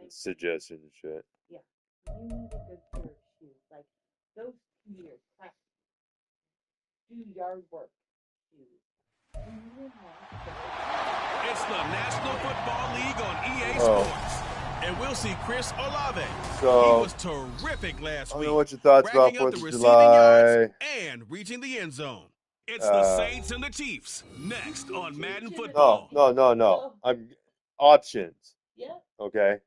Suggestion and shit. It's the National Football League on EA Sports. And we'll see Chris Olave. So, he was terrific last week. I don't know what your thoughts about racking up 4th the of receiving July. yards and reaching the end zone. It's the Saints and the Chiefs next on Madden Football. No. I'm options. Yeah. Okay.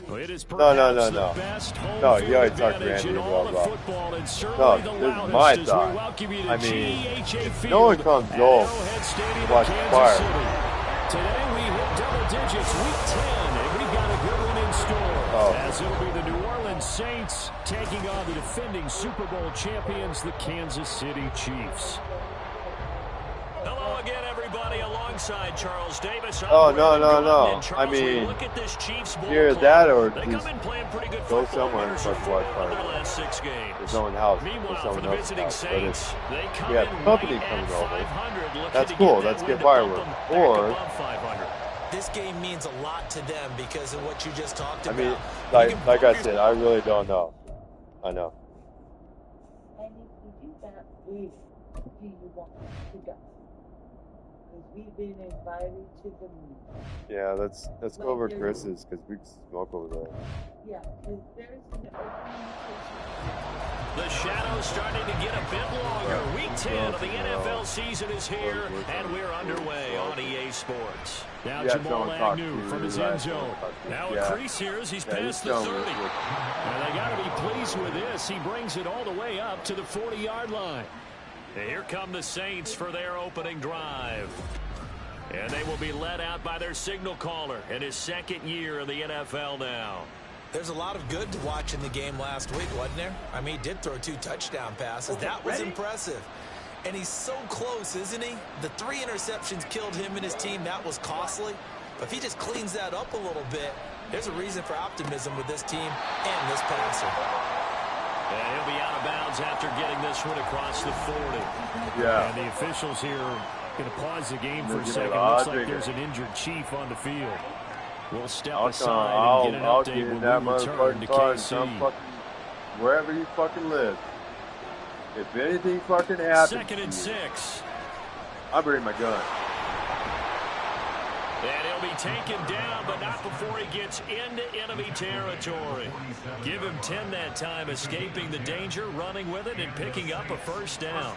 Well, it is No. the best home No, field you already talked to advantage Randy in as all well, of bro. football, and certainly No, the this is loudest my as we thought. welcome you to I mean, GEHA if Field no one comes at home, Arrowhead Stadium watch in Kansas fire. City. Today we hit double digits, week 10, and we've got a good one in store. As it'll be the New Orleans Saints taking on the defending Super Bowl champions, the Kansas City Chiefs. Hello again, everybody, alongside Charles Davis. No. I mean, look at this Chiefs ball either club. that or They just come in playing pretty good go football. somewhere and Winners fuck of watch 4 of their fire. last 6 games. There's no one house. Meanwhile, There's for someone the else's visiting house. But Saints, if they come we have in company right coming at over, 500, looking that's to cool. get Let's that get win to bump fireworks. them back Or, above 500. This game means a lot to them because of what you just talked I about. mean, like I said, I really don't know. I know. And if you do that, where do you want to go? Because we've been invited to the meeting. Yeah, let's go over Chris's because we can smoke over there. Yeah, because there's an opening. The shadow's starting to get a bit longer. Week 10 of the NFL season is here, and we're underway on EA Sports. Now Jamal Agnew from his end zone. Now a crease here as he's past the 30. And they got to be pleased with this. He brings it all the way up to the 40-yard line. And here come the Saints for their opening drive. And they will be led out by their signal caller in his second year in the NFL now. There's a lot of good to watch in the game last week, wasn't there? I mean, he did throw 2 touchdown passes. That was impressive. And he's so close, isn't he? The 3 interceptions killed him and his team. That was costly. But if he just cleans that up a little bit, there's a reason for optimism with this team and this passer. And he'll be out of bounds after getting this one across the 40. Yeah. And the officials here going to pause the game for a second. Looks like there's an injured Chief on the field. We'll step aside and get an update when we return to KC. Wherever you fucking live. If anything fucking happens, 2nd and 6. I bring my gun. And he'll be taken down, but not before he gets into enemy territory. Give him 10 that time, escaping the danger, running with it, and picking up a first down.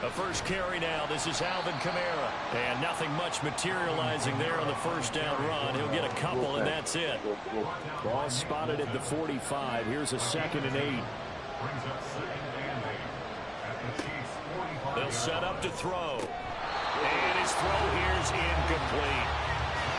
A first carry now. This is Alvin Kamara. And nothing much materializing there on the first down run. He'll get a couple, and that's it. Ball spotted at the 45. Here's a 2nd and 8. They'll set up to throw. And his throw here is incomplete.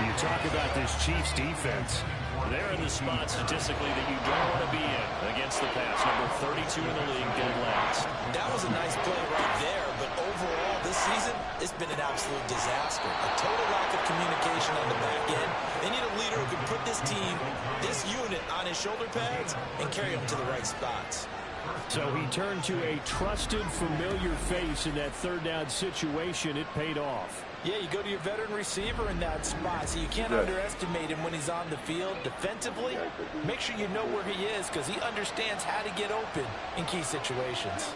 You talk about this Chiefs defense. They're in the spot statistically that you don't want to be in against the pass. Number 32 in the league, dead last. That was a nice play right there, but overall this season, it's been an absolute disaster. A total lack of communication on the back end. They need a leader who can put this team, this unit, on his shoulder pads and carry them to the right spots. So he turned to a trusted, familiar face in that 3rd down situation. It paid off. Yeah, you go to your veteran receiver in that spot, so you can't underestimate him when he's on the field. Defensively, make sure you know where he is because he understands how to get open in key situations.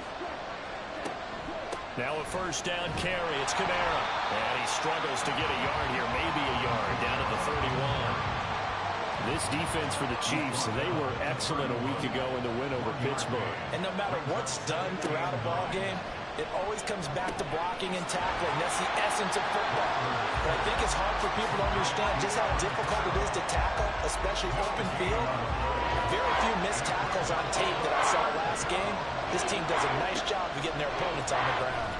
Now a first down carry. It's Kamara. And he struggles to get a yard here, maybe a yard, down at the 31. This defense for the Chiefs, they were excellent a week ago in the win over Pittsburgh. And no matter what's done throughout a ball game, it always comes back to blocking and tackling. That's the essence of football. But I think it's hard for people to understand just how difficult it is to tackle, especially open field. Very few missed tackles on tape that I saw last game. This team does a nice job of getting their opponents on the ground.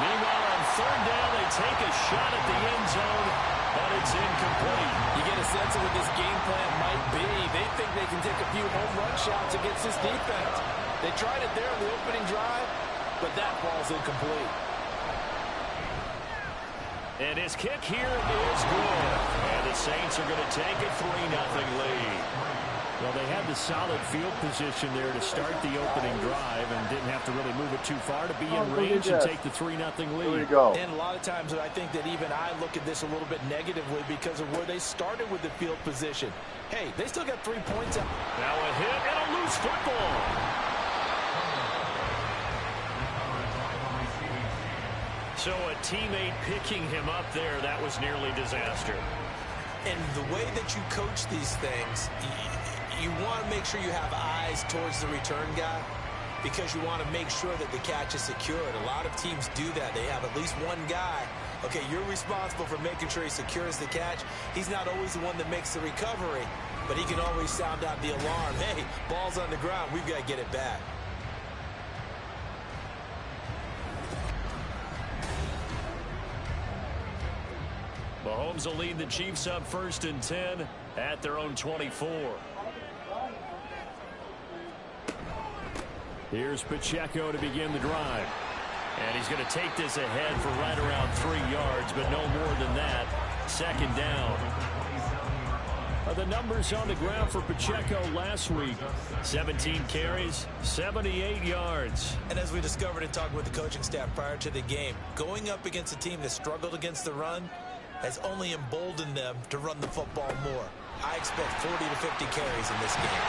Meanwhile, on 3rd down, they take a shot at the end zone, but it's incomplete. You get a sense of what this game plan might be. They think they can take a few home run shots against this defense. They tried it there in the opening drive, but that ball's incomplete. And his kick here is good. And the Saints are going to take a 3-0 lead. Well, they had the solid field position there to start the opening drive and didn't have to really move it too far to be in range and take the 3-0 lead. There you go. And a lot of times I think that even I look at this a little bit negatively because of where they started with the field position. Hey, they still got 3 points out. Now a hit and a loose football. So a teammate picking him up there, that was nearly disaster. And the way that you coach these things, you want to make sure you have eyes towards the return guy because you want to make sure that the catch is secured. A lot of teams do that. They have at least one guy. Okay, you're responsible for making sure he secures the catch. He's not always the one that makes the recovery, but he can always sound out the alarm. Hey, ball's on the ground. We've got to get it back. Mahomes will lead the Chiefs up 1st and 10 at their own 24. Here's Pacheco to begin the drive. And he's going to take this ahead for right around 3 yards, but no more than that. 2nd down. The numbers on the ground for Pacheco last week. 17 carries, 78 yards. And as we discovered in talking with the coaching staff prior to the game, going up against a team that struggled against the run has only emboldened them to run the football more. I expect 40 to 50 carries in this game.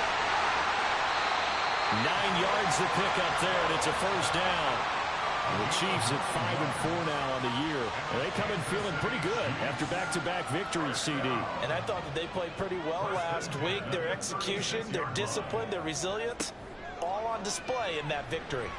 9 yards to pick up there, and it's a 1st down. And the Chiefs at 5-4 now on the year. And they come in feeling pretty good after back-to-back victories, CD. And I thought that they played pretty well last week. Their execution, their discipline, their resilience, all on display in that victory.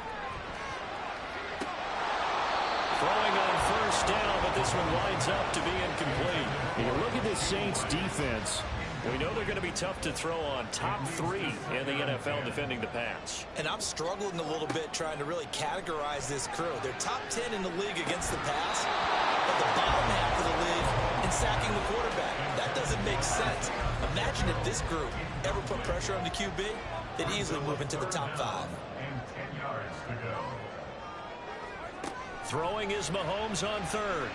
Throwing on 1st down, but this one winds up to be incomplete. And you look at this Saints defense. We know they're going to be tough to throw on. Top 3 in the NFL defending the pass. And I'm struggling a little bit trying to really categorize this crew. They're top 10 in the league against the pass, but the bottom half of the league in sacking the quarterback. That doesn't make sense. Imagine if this group ever put pressure on the QB, they'd easily move into the top 5. Throwing is Mahomes on 3rd.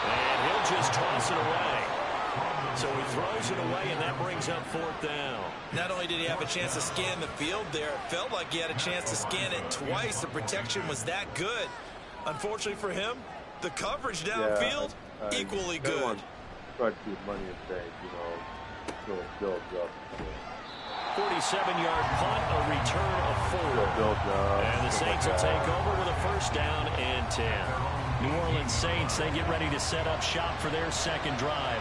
And he'll just toss it away. So he throws it away, and that brings up 4th down. Not only did he have a chance to scan the field there, it felt like he had a chance to scan it twice. The protection was that good. Unfortunately for him, the coverage downfield, equally good. Try to keep money in bank, you know, so it builds up. 47-yard punt, a return of 4. And the Saints will take over with a 1st down and 10. New Orleans Saints, they get ready to set up shop for their 2nd drive.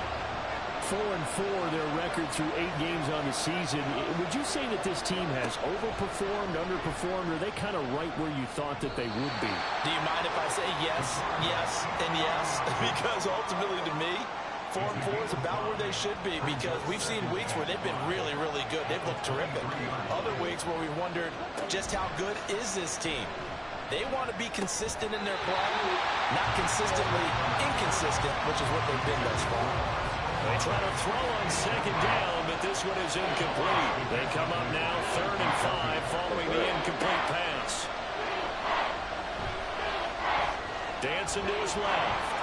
4-4, their record through 8 games on the season. Would you say that this team has overperformed, underperformed, or are they kind of right where you thought that they would be? Do you mind if I say yes, yes, and yes? Because ultimately to me, 4-4 is about where they should be because we've seen weeks where they've been really, really good. They've looked terrific. Other weeks where we wondered just how good is this team. They want to be consistent in their play, not consistently inconsistent, which is what they've been thus far. They try to throw on 2nd down, but this one is incomplete. They come up now 3rd and 5 following the incomplete pass. Dancing to his left.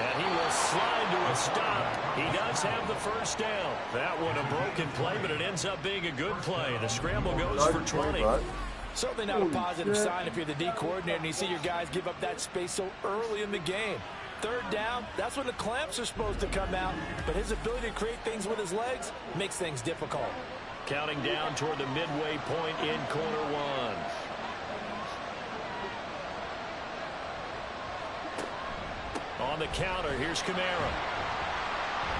And he will slide to a stop. He does have the 1st down. That one a broken play, but it ends up being a good play. The scramble goes for 20. Certainly not a positive sign if you're the D coordinator and you see your guys give up that space so early in the game. 3rd down, that's when the clamps are supposed to come out, but his ability to create things with his legs makes things difficult. Counting down toward the midway point in quarter 1. On the counter, here's Kamara.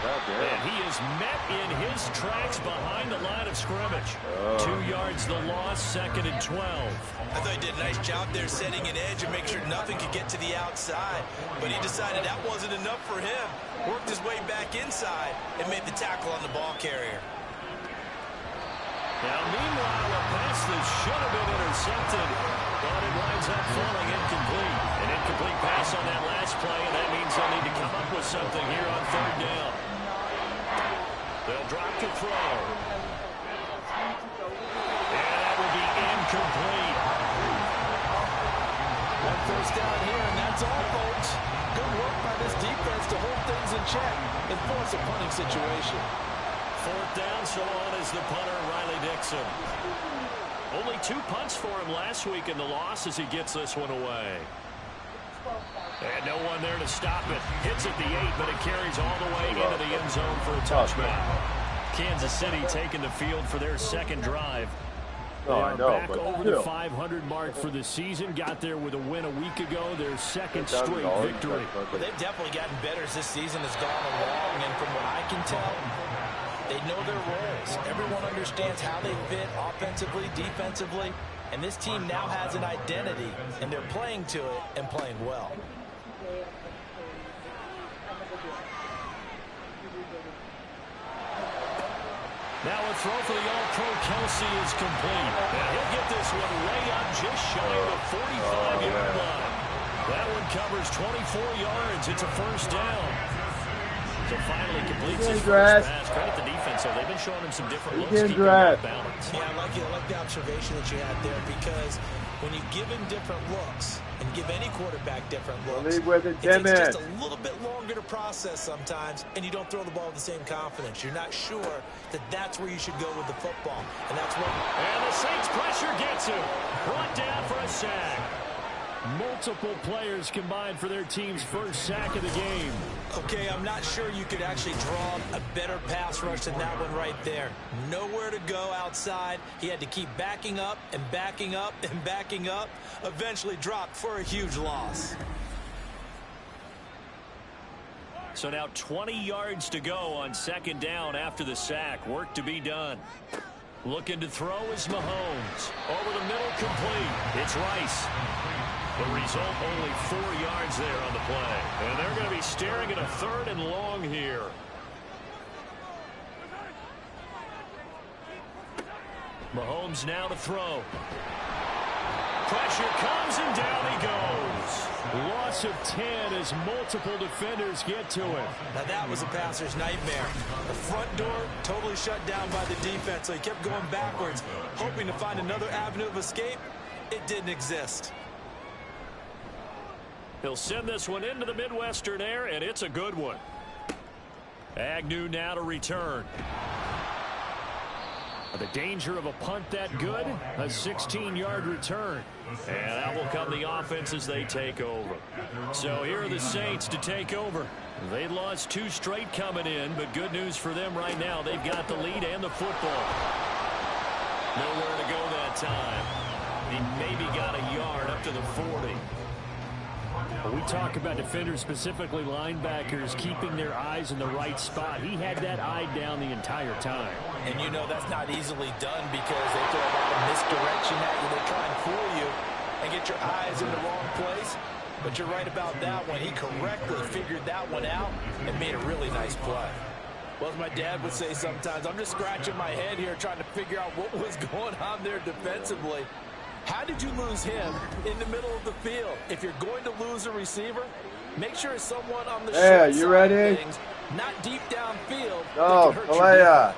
And he is met in his tracks behind the line of scrimmage. 2 yards the loss, 2nd and 12. I thought he did a nice job there setting an edge and make sure nothing could get to the outside. But he decided that wasn't enough for him. Worked his way back inside and made the tackle on the ball carrier. Now, meanwhile, a pass that should have been intercepted, but it winds up falling incomplete. An incomplete pass on that last play, and that means they'll need to come up with something here on 3rd down. They'll drop to throw. And that will be incomplete. 1st down here, and that's all, folks. Good work by this defense to hold things in check and force a punting situation. Fourth down, so on is the punter, Riley Dixon. Only 2 punts for him last week in the loss as he gets this one away. And no one there to stop it. Hits at the 8, but it carries all the way into the end zone for a touchback. Kansas City taking the field for their second drive. They are back over the 500 mark for the season. Got there with a win a week ago. Their second straight victory. Well, they've definitely gotten better as this season has gone along. And from what I can tell, they know their roles. Everyone understands how they fit offensively, defensively. And this team now has an identity, and they're playing to it and playing well. Now a throw for the All-Pro Kelsey is complete. And he'll get this one way up just shy of the 45-yard line. That one covers 24 yards. It's a first down. So finally completes his first pass. Credit the defense, though. They've been showing him some different looks, keeping that balance. Yeah, I like the observation that you had there, because when you give him different looks and give any quarterback different looks, it takes just a little bit longer to process sometimes, and you don't throw the ball with the same confidence. You're not sure that that's where you should go with the football, and that's what. And the Saints pressure gets him. Brought down for a sack. Multiple players combined for their team's first sack of the game. Okay, I'm not sure you could actually draw a better pass rush than that one right there. Nowhere to go outside. He had to keep backing up and backing up and backing up. Eventually dropped for a huge loss. So now 20 yards to go on second down after the sack. Work to be done. Looking to throw is Mahomes. Over the middle, complete. It's Rice. The result, only 4 yards there on the play. And they're going to be staring at a 3rd and long here. Mahomes now to throw. Pressure comes and down he goes. Loss of 10 as multiple defenders get to it. Now that was a passer's nightmare. The front door totally shut down by the defense, so he kept going backwards, hoping to find another avenue of escape. It didn't exist. He'll send this one into the Midwestern air, and it's a good one. Agnew now to return. The danger of a punt that good? A 16-yard return. And that will come the offense as they take over. So here are the Saints to take over. They lost 2 straight coming in, but good news for them right now. They've got the lead and the football. Nowhere to go that time. He maybe got a yard up to the 40. We talk about defenders, specifically linebackers, keeping their eyes in the right spot. He had that eye down the entire time. And you know that's not easily done because they throw a lot of misdirection at you. They try and fool you and get your eyes in the wrong place. But you're right about that one. He correctly figured that one out and made a really nice play. Well, as my dad would say sometimes, I'm just scratching my head here trying to figure out what was going on there defensively. How did you lose him in the middle of the field? If you're going to lose a receiver, make sure it's someone on the short you side ready? of things, not deep downfield. No, Kalea.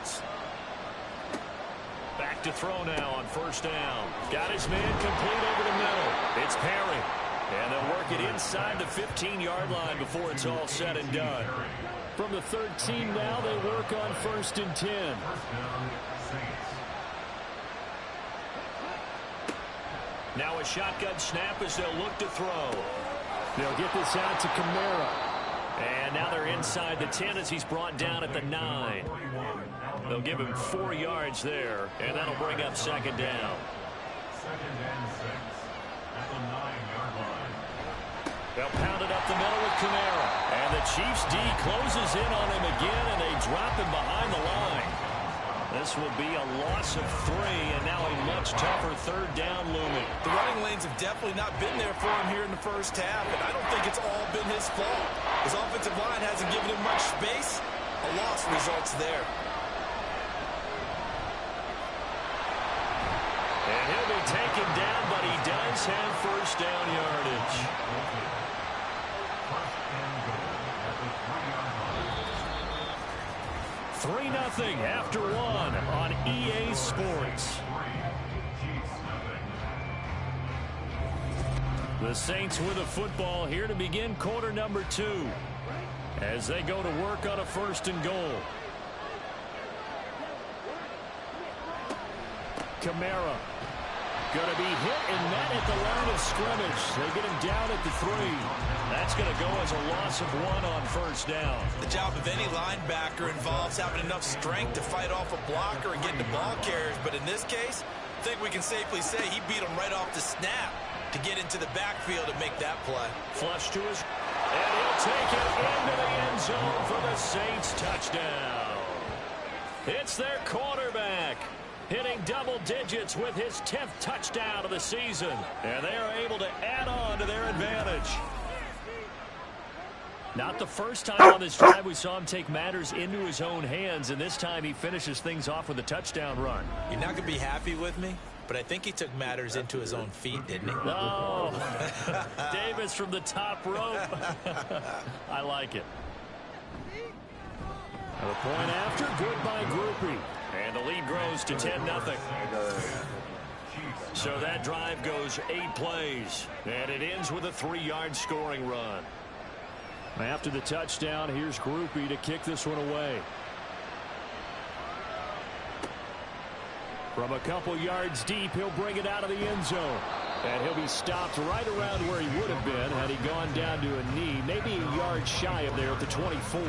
Back to throw now on first down. Got his man complete over the middle. It's Perry. And they'll work it inside the 15-yard line before it's all said and done. From the 13 now, they work on 1st and 10. Now a shotgun snap as they'll look to throw. They'll get this out to Kamara. And now they're inside the 10 as he's brought down at the 9. They'll give him 4 yards there, and that'll bring up second down. They'll pound it up the middle with Kamara. And the Chiefs D closes in on him again, and they drop him behind the line. This will be a loss of 3, and now a much tougher 3rd down looming. The running lanes have definitely not been there for him here in the first half, and I don't think it's all been his fault. His offensive line hasn't given him much space. A loss results there. And he'll be taken down, but he does have first down yardage. Three 3-0 after 1 on EA Sports. The Saints with a football here to begin quarter number 2. as they go to work on a 1st and goal. Kamara going to be hit and met at the line of scrimmage. They get him down at the 3. That's going to go as a loss of 1 on 1st down. The job of any linebacker involves having enough strength to fight off a blocker and get the ball carriers. But in this case, I think we can safely say he beat him right off the snap to get into the backfield and make that play. Flush to his, and he'll take it into the end zone for the Saints touchdown. It's their quarterback, hitting double digits with his 10th touchdown of the season. And they are able to add on to their advantage. Not the first time on this drive we saw him take matters into his own hands, and this time he finishes things off with a touchdown run. You're not going to be happy with me, but I think he took matters into his own feet, didn't he? No. Davis from the top rope. I like it. And a point after, good by Grupe. And the lead grows to 10-0. So that drive goes 8 plays, and it ends with a 3-yard scoring run. After the touchdown, here's Grupe to kick this one away. From a couple yards deep, he'll bring it out of the end zone. And he'll be stopped right around where he would have been had he gone down to a knee, maybe a yard shy of there at the 24.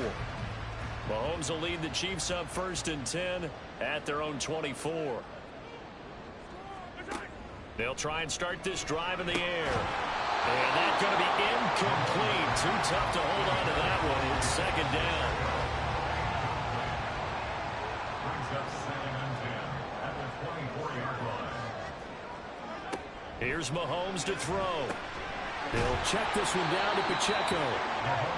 Mahomes will lead the Chiefs up 1st and 10 at their own 24. They'll try and start this drive in the air. And that's going to be incomplete. Too tough to hold on to that one. It's 2nd down. Here's Mahomes to throw. He'll check this one down to Pacheco.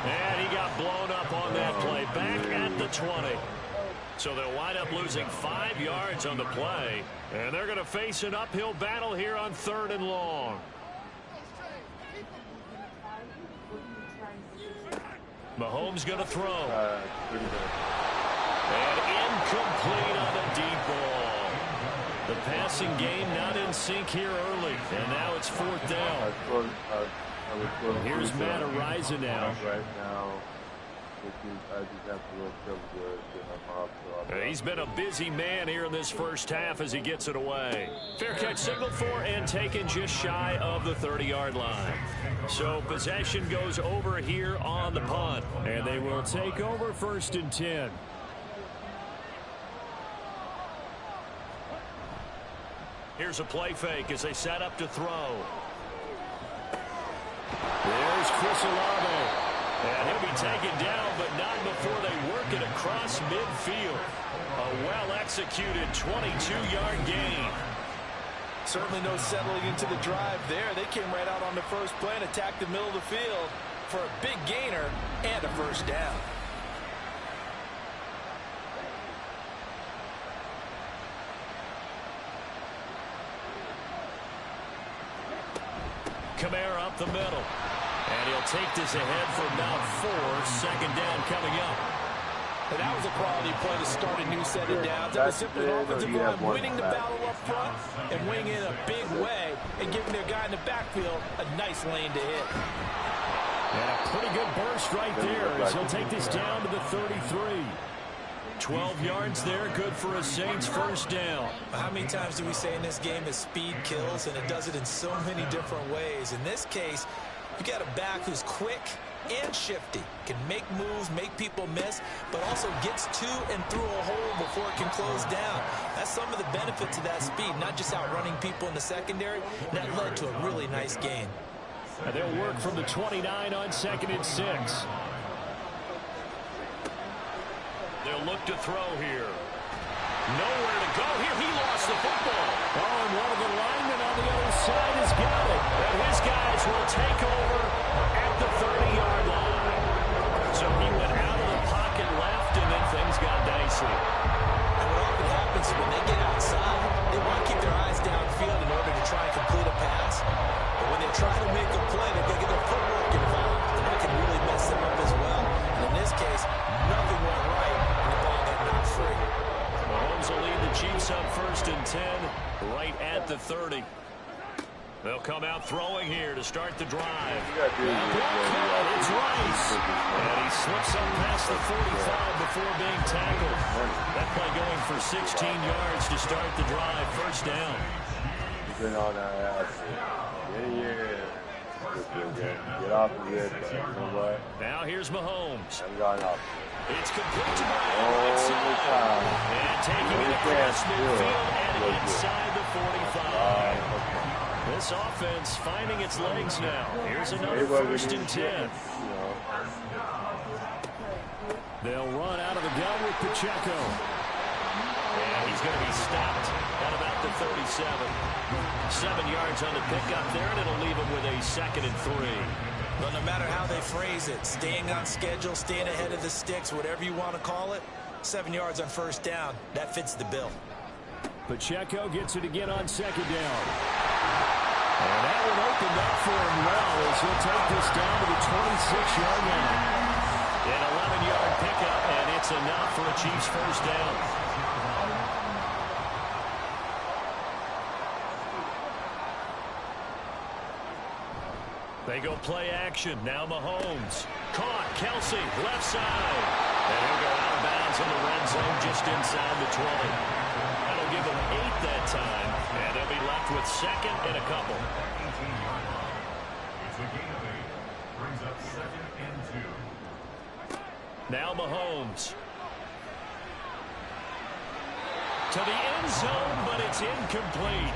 And he got blown up on that play. Back at the 20. So they'll wind up losing 5 yards on the play. And they're going to face an uphill battle here on 3rd and long. Mahomes going to throw. And incomplete on the deep ball. The passing game not in sync here early. And now it's 4th down. Here's Matt Araiza now. Right now, I just have to look over good. He's been a busy man here in this first half as he gets it away. Fair catch signaled for and taken just shy of the 30-yard line. So possession goes over here on the punt. And they will take over 1st and 10. Here's a play fake as they set up to throw. There's Chris Olave. And he'll be taken down, but not before they work it across midfield. A well-executed 22-yard gain. Certainly no settling into the drive there. They came right out on the first play and attacked the middle of the field for a big gainer and a 1st down. Kamara up the middle. And he'll take this ahead for about 4. 2nd down coming up. And that was a quality play to start a new set of downs. That was simply an offensive line winning the battle up front and winning in a big way and giving their guy in the backfield a nice lane to hit. And a pretty good burst right there as he'll take this down to the 33. 12 yards there, good for a Saints 1st down. How many times do we say in this game that speed kills, and it does it in so many different ways? In this case, you got a back who's quick and shifty, can make moves, make people miss, but also gets to and through a hole before it can close down. That's some of the benefits of that speed, not just outrunning people in the secondary. That led to a really nice gain. And they'll work from the 29 on 2nd and 6. They'll look to throw here. Nowhere to go here. He lost the football. Oh, and one of the linemen on the other side has got it. And his guys will take over at the 30-yard line. So he went out of the pocket left, and then things got dicey. And what often happens when they get outside, they want to keep their eyes downfield in order to try and complete a pass. But when they try to make a play, they're going to get their footwork involved, and that can really mess them up as well. And in this case, nothing went right, and the ball got knocked free. Mahomes will lead the Chiefs up 1st and 10, right at the 30. They'll come out throwing here to start the drive. It's Rice. And he slips up past the 45 before being tackled. That play going for 16 yards to start the drive. First down. He's been on that ass. Yeah. Get off of it, but you know what? Now here's Mahomes. I've gone off. It's complete to Brown right side. And taking it across midfield and inside the 45. This offense finding its legs now. Here's another 1st and 10. They'll run out of the gun with Pacheco. And he's going to be stopped at about the 37. 7 yards on the pickup there, and it'll leave him with a 2nd and 3. But no matter how they phrase it, staying on schedule, staying ahead of the sticks, whatever you want to call it, 7 yards on 1st down, that fits the bill. Pacheco gets it again on 2nd down. And that one opened up for him well as he'll take this down to the 26-yard line. An 11-yard pickup, and it's enough for a Chiefs 1st down. They go play action. Now Mahomes. Caught. Kelsey, left side. And he'll go out of bounds in the red zone just inside the 20. That'll give them 8 that time. And they'll be left with 2nd and a couple. Brings up 2nd and 2. Now Mahomes. To the end zone, but it's incomplete.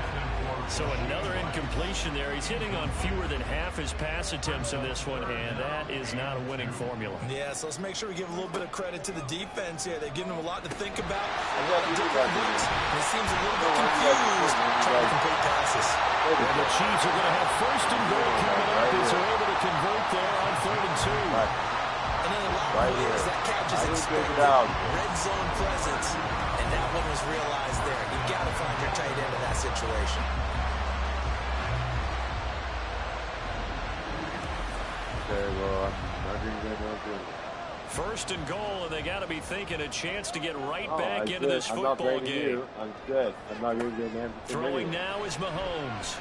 So another incompletion there. He's hitting on fewer than half his pass attempts in this one, and that is not a winning formula. Yeah, so let's make sure we give a little bit of credit to the defense here. They're giving them a lot to think about, a lot of different looks. It seems a little bit confused trying to complete passes. And the Chiefs are going to have 1st and goal coming up as they're able to convert there on 3rd and 2. And in a lot of ways, that catch is expected. Red zone presence, and that one was realized there. You've got to find your tight end in that situation. First and goal, and they got to be thinking a chance to get right back into this football game. I'm good. I'm not going to get an Throwing now is Mahomes.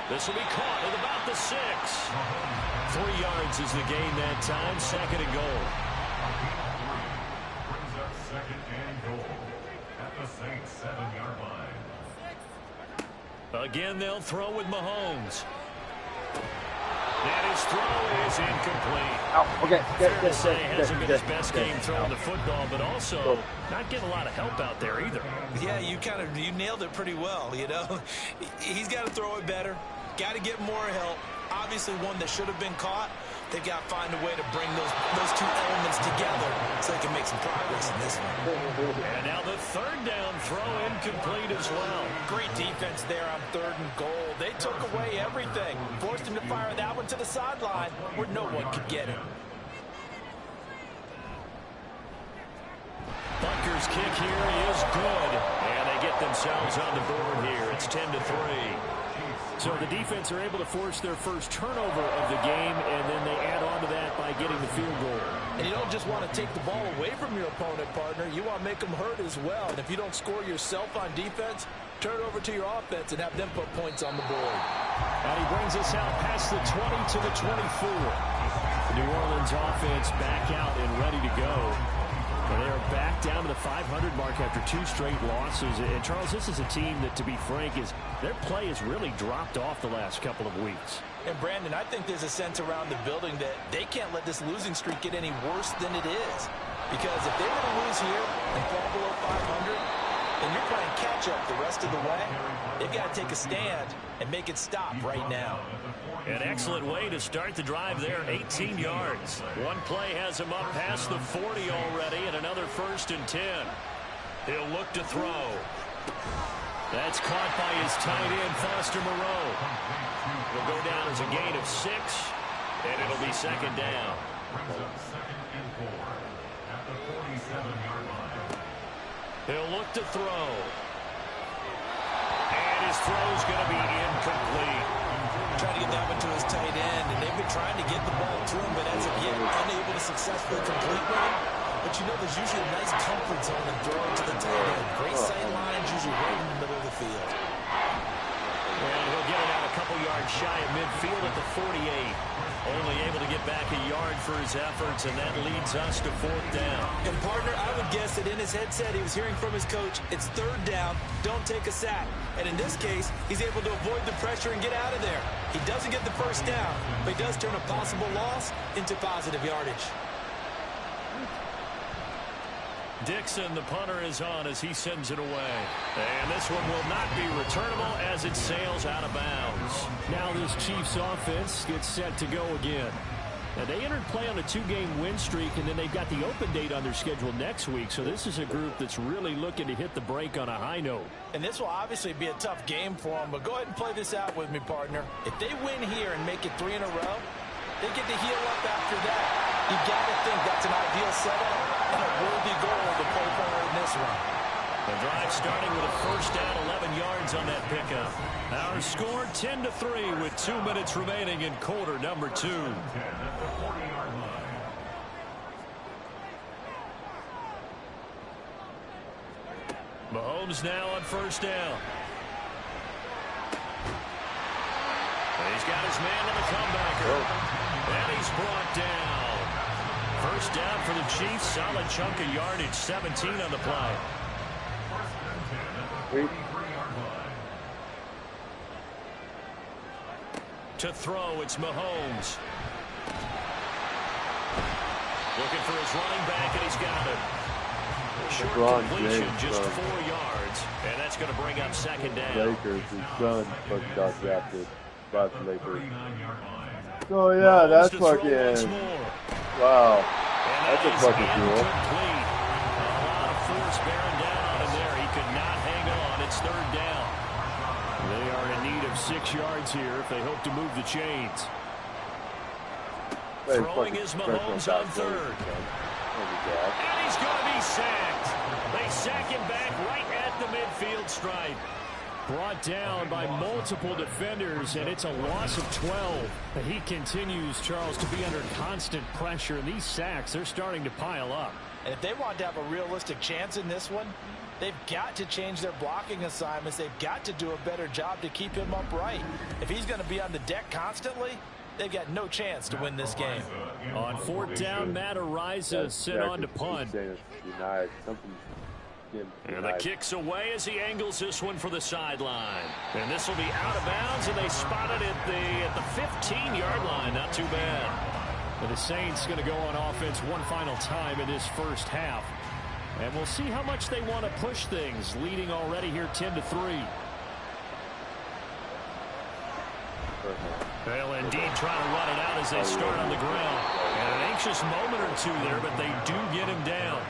This will be caught at about the 6. 3 yards is the gain that time. 2nd and goal. Brings up 2nd and goal at the Saints 7-yard line. Again, they'll throw with Mahomes. And his throw is incomplete. Okay. Fair to say, hasn't been his best game throwing the football, but also not getting a lot of help out there either. Yeah, you nailed it pretty well, you know. He's got to throw it better. Got to get more help. Obviously one that should have been caught. They've got to find a way to bring those two elements together so they can make some progress in this one. And now the 3rd down throw incomplete as well. Great defense there on 3rd and goal. They took away everything. Forced him to fire that one to the sideline where no one could get him. Butker's kick here is good. And they get themselves on the board here. It's 10-3. So the defense are able to force their first turnover of the game, and then they add on to that by getting the field goal. And you don't just want to take the ball away from your opponent, partner. You want to make them hurt as well. And if you don't score yourself on defense, turn it over to your offense and have them put points on the board. And he brings us out past the 20 to the 24. The New Orleans offense back out and ready to go. And they are back down to the 500 mark after 2 straight losses. And, Charles, this is a team that, to be frank, their play has really dropped off the last couple of weeks. And, Brandon, I think there's a sense around the building that they can't let this losing streak get any worse than it is. Because if they were to lose here and fall below 500, then you're playing catch-up the rest of the way. They've got to take a stand and make it stop right now. An excellent way to start the drive there, 18 yards. One play has him up past the 40 already, and another 1st and 10. He'll look to throw. That's caught by his tight end, Foster Moreau. Will go down as a gain of 6, and it'll be 2nd down. Brings up 2nd and 4 at the 47-yard line. He'll look to throw. And his throw's going to be incomplete. Trying to get that one to his tight end, and they've been trying to get the ball to him, but as of yet, unable to successfully complete one. But you know, there's usually a nice comfort zone in throwing to the tight end. Great sight lines, usually right in the middle of the field. And he'll get it out of couple yards shy of midfield at the 48. Only able to get back a yard for his efforts, and that leads us to 4th down. And, partner, I would guess that in his headset he was hearing from his coach, it's 3rd down, don't take a sack. And in this case, he's able to avoid the pressure and get out of there. He doesn't get the 1st down, but he does turn a possible loss into positive yardage. Dixon, the punter, is on as he sends it away. And this one will not be returnable as it sails out of bounds. Now this Chiefs offense gets set to go again. Now they entered play on a 2-game win streak, and then they've got the open date on their schedule next week. So this is a group that's really looking to hit the break on a high note. And this will obviously be a tough game for them, but go ahead and play this out with me, partner. If they win here and make it 3 in a row, they get to heal up after that. You got to think that's an ideal setup and a worthy goal to play for in this one. The drive starting with a 1st down, 11 yards on that pickup. Our score 10-3 with 2 minutes remaining in quarter number 2. Mahomes now on 1st down. And he's got his man on the comebacker. And he's brought down. 1st down for the Chiefs. Solid chunk of yardage. 17 on the play. To throw, it's Mahomes. Looking for his running back, and he's got it. Short completion, just 4 yards. And that's going to bring up 2nd down. Lakers, his son, fucking got drafted by the Lakers. Oh, yeah, that's fucking... Wow. That's a fucking deal. A lot of force bearing down on him there. He could not hang on. It's 3rd down. They are in need of 6 yards here if they hope to move the chains. Throwing is Mahomes on 3rd. And he's going to be sacked. They sack him back right at the midfield stripe. Brought down by multiple defenders, and it's a loss of 12. But he continues, Charles, to be under constant pressure, and these sacks, they're starting to pile up. And if they want to have a realistic chance in this one, they've got to change their blocking assignments. They've got to do a better job to keep him upright. If he's going to be on the deck constantly, they've got no chance to win this game. On 4th down, Matt Araiza sent on to punt. And the kick's away as he angles this one for the sideline. And this will be out of bounds, and they spot it at the 15-yard line. Not too bad. And the Saints going to go on offense one final time in this 1st half. And we'll see how much they want to push things, leading already here 10-3. They'll indeed try to run it out as they start on the ground. And an anxious moment or two there, but they do get him down.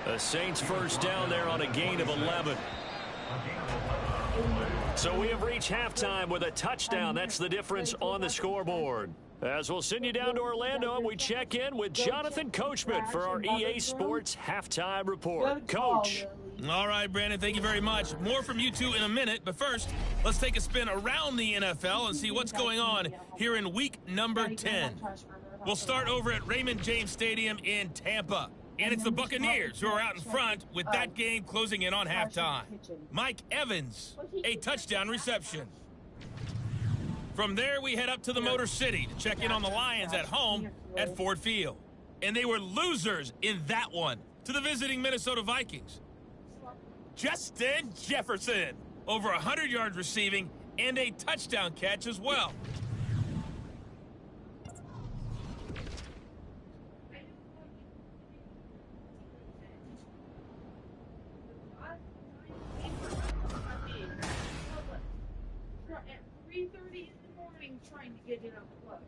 The Saints 1st down there on a gain of 11. So we have reached halftime with a touchdown. That's the difference on the scoreboard. As we'll send you down to Orlando, and we check in with Jonathan Coachman for our EA Sports Halftime Report. Coach. All right, Brandon, thank you very much. More from you two in a minute, but first, let's take a spin around the NFL and see what's going on here in week number 10. We'll start over at Raymond James Stadium in Tampa. And it's the Buccaneers who are out in front with that game closing in on halftime. Mike Evans, a touchdown reception. From there, we head up to the Motor City to check in on the Lions at home at Ford Field. And they were losers in that one to the visiting Minnesota Vikings. Justin Jefferson, over 100 yards receiving and a touchdown catch as well. Trying to get it unplugged.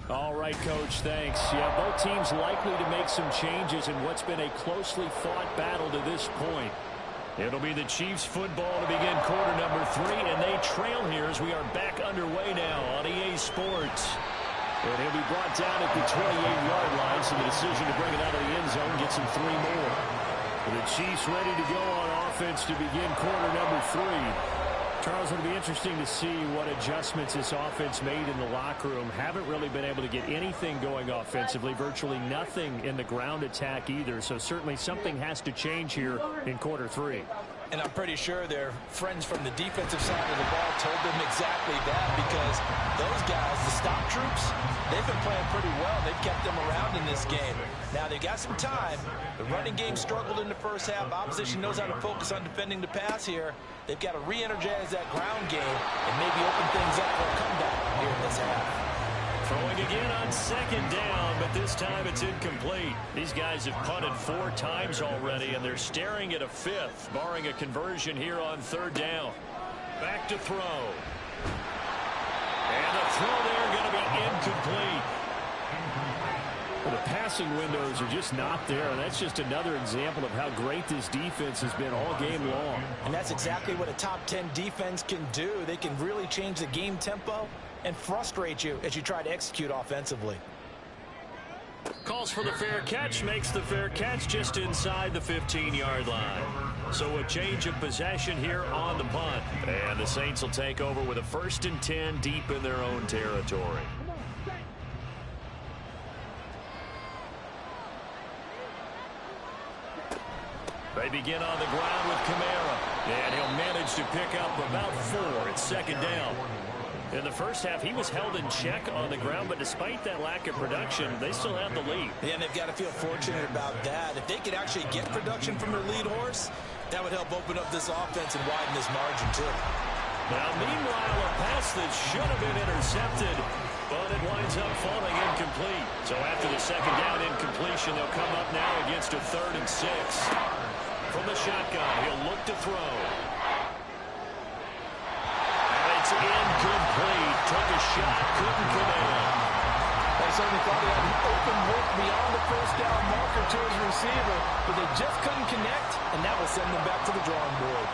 All right, Coach, thanks. Yeah, both teams likely to make some changes in what's been a closely fought battle to this point. It'll be the Chiefs football to begin quarter number 3, and they trail here as we are back underway now on EA Sports. And he'll be brought down at the 28-yard line, so the decision to bring it out of the end zone gets him 3 more. And the Chiefs ready to go on offense to begin quarter number 3. Charles, it'll be interesting to see what adjustments this offense made in the locker room. Haven't really been able to get anything going offensively, virtually nothing in the ground attack either. So certainly something has to change here in quarter 3. And I'm pretty sure their friends from the defensive side of the ball told them exactly that, because those guys, the stop troops, they've been playing pretty well. They've kept them around in this game. Now, they've got some time. The running game struggled in the first half. Opposition knows how to focus on defending the pass here. They've got to re-energize that ground game and maybe open things up for a comeback here in this half. Throwing again on 2nd down, but this time it's incomplete. These guys have punted 4 times already, and they're staring at a 5th, barring a conversion here on 3rd down. Back to throw. And the throw there going to be incomplete. Well, the passing windows are just not there, and that's just another example of how great this defense has been all game long. And that's exactly what a top 10 defense can do. They can really change the game tempo and frustrate you as you try to execute offensively. Calls for the fair catch, makes the fair catch just inside the 15-yard line. So a change of possession here on the punt. And the Saints will take over with a 1st and 10 deep in their own territory. They begin on the ground with Kamara. And he'll manage to pick up about 4 at 2nd down. In the first half, he was held in check on the ground, but despite that lack of production, they still have the lead. Yeah, and they've got to feel fortunate about that. If they could actually get production from their lead horse, that would help open up this offense and widen this margin, too. Now, meanwhile, a pass that should have been intercepted, but it winds up falling incomplete. So after the 2nd down incompletion, they'll come up now against a 3rd and 6. From the shotgun, he'll look to throw. It's incomplete. Took a shot, couldn't connect. They certainly thought he had an open look beyond the 1st down marker to his receiver, but they just couldn't connect, and that will send them back to the drawing board.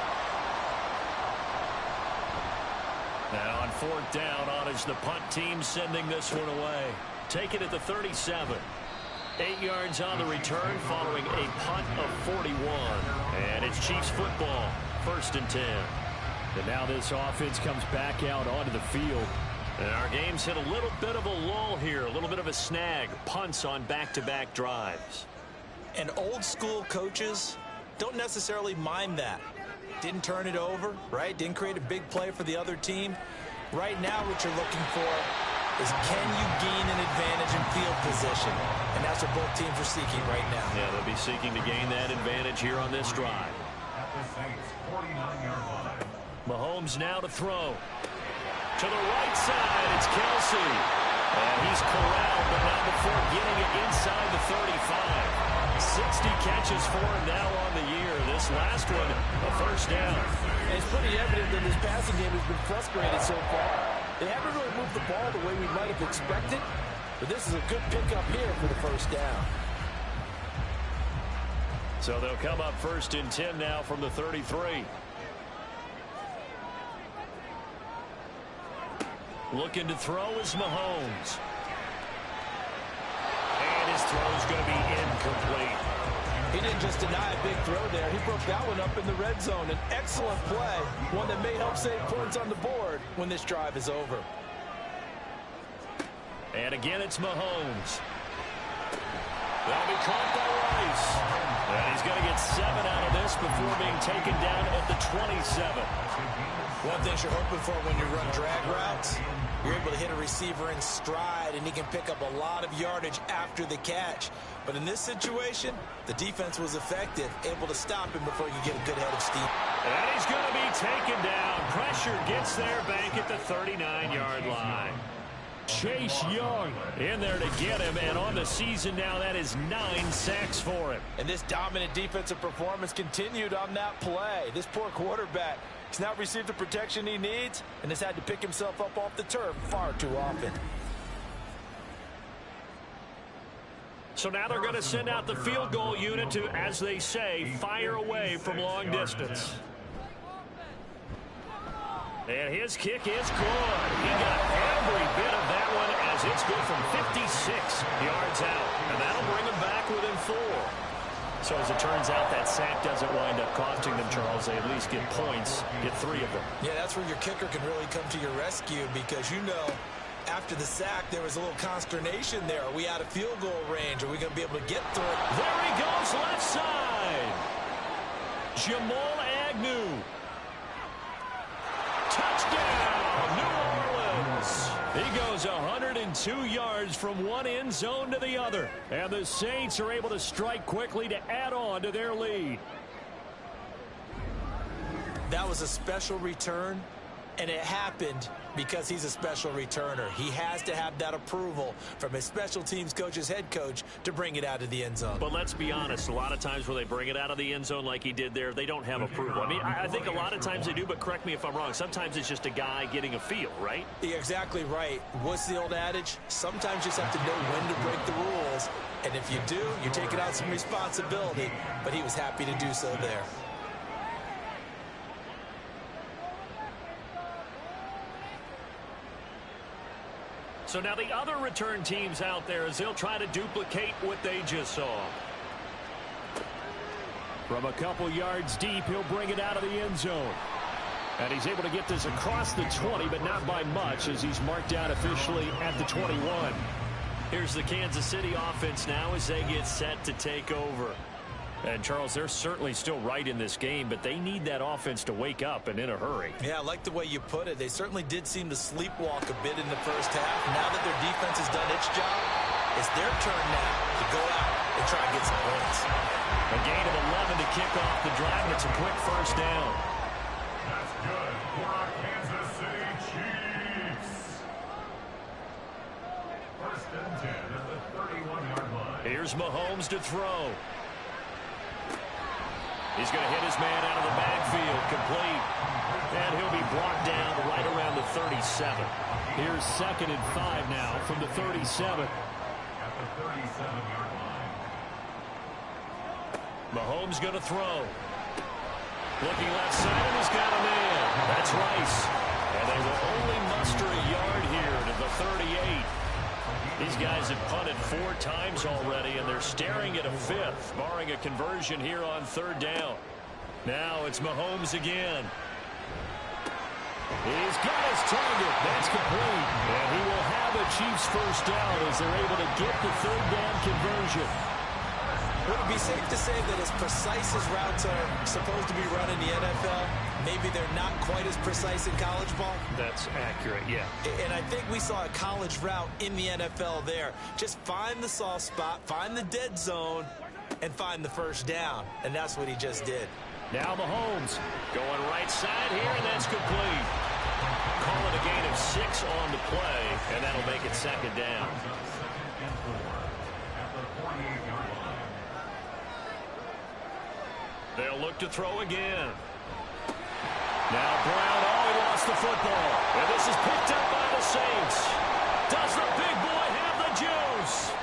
Now on 4th down, on is the punt team sending this one away. Take it at the 37. 8 yards on the return following a punt of 41. And it's Chiefs football, 1st and 10. And now this offense comes back out onto the field. And our game's hit a little bit of a lull here, a little bit of a snag. Punts on back-to-back drives. And old-school coaches don't necessarily mind that. Didn't turn it over, right? Didn't create a big play for the other team. Right now what you're looking for is, can you gain an advantage in field position? And that's what both teams are seeking right now. Yeah, they'll be seeking to gain that advantage here on this drive. Mahomes now to throw. To the right side, it's Kelsey. And he's corralled, but not before getting it inside the 35. 60 catches for him now on the year. This last one, a 1st down. And it's pretty evident that this passing game has been frustrated so far. They haven't really moved the ball the way we might have expected, but this is a good pickup here for the 1st down. So they'll come up 1st and 10 now from the 33. Looking to throw is Mahomes. And his throw's going to be incomplete. He didn't just deny a big throw there. He broke that one up in the red zone. An excellent play, one that may help save points on the board when this drive is over. And again, it's Mahomes. That'll be caught by Rice. And he's going to get 7 out of this before being taken down at the 27. One thing you're hoping for when you run drag routes, you're able to hit a receiver in stride, and he can pick up a lot of yardage after the catch. But in this situation, the defense was effective, able to stop him before you get a good head of steam. And he's going to be taken down. Pressure gets there back at the 39-yard line. Chase Young in there to get him, and on the season now, that is 9 sacks for him. And this dominant defensive performance continued on that play. This poor quarterback has not received the protection he needs and has had to pick himself up off the turf far too often. So now they're going to send out the field goal unit to, as they say, fire away from long distance. And his kick is good. He got every bit of that one as it's good from 56 yards out. And that'll bring him back within 4. So as it turns out, that sack doesn't wind up costing them, Charles. They at least get points, get 3 of them. Yeah, that's where your kicker can really come to your rescue because, you know, after the sack, there was a little consternation there. Are we out of field goal range? Are we going to be able to get through it? There he goes, left side. Jamal Agnew. Touchdown, New Orleans. He goes 102 yards from one end zone to the other. And the Saints are able to strike quickly to add on to their lead. That was a special return, and it happened because he's a special returner. He has to have that approval from his special teams coach's head coach to bring it out of the end zone. But let's be honest, a lot of times where they bring it out of the end zone like he did there, they don't have approval. I mean, I think a lot of times they do, but correct me if I'm wrong. Sometimes it's just a guy getting a feel, right? You're exactly right. What's the old adage? Sometimes you just have to know when to break the rules. And if you do, you're taking out some responsibility. But he was happy to do so there. So now the other return teams out there as they'll try to duplicate what they just saw. From a couple yards deep, he'll bring it out of the end zone. And he's able to get this across the 20, but not by much as he's marked down officially at the 21. Here's the Kansas City offense now as they get set to take over. And, Charles, they're certainly still right in this game, but they need that offense to wake up and in a hurry. Yeah, I like the way you put it. They certainly did seem to sleepwalk a bit in the first half. Now that their defense has done its job, it's their turn now to go out and try and get some points. A gain of 11 to kick off the drive, and it's a quick first down. That's good for our Kansas City Chiefs. First and 10 at the 31-yard line. Here's Mahomes to throw. He's going to hit his man out of the backfield, complete. And he'll be brought down right around the 37. Here's 2nd and 5 now from the 37. At the 37-yard line. Mahomes going to throw. Looking left side, and he's got a man. That's Rice. And they will only muster a yard here to the 38. These guys have punted 4 times already, and they're staring at a 5th, barring a conversion here on 3rd down. Now it's Mahomes again. He's got his target. That's complete. And he will have a Chiefs first down as they're able to get the 3rd down conversion. Would it be safe to say that as precise as routes are supposed to be run in the NFL, maybe they're not quite as precise in college ball? That's accurate, yeah. And I think we saw a college route in the NFL there. Just find the soft spot, find the dead zone, and find the first down. And that's what he just did. Now Mahomes going right side here, and that's complete. Call it a gain of 6 on the play, and that'll make it 2nd down. They'll look to throw again. Now Brown, he lost the football. And this is picked up by the Saints. Does the big boy have the juice?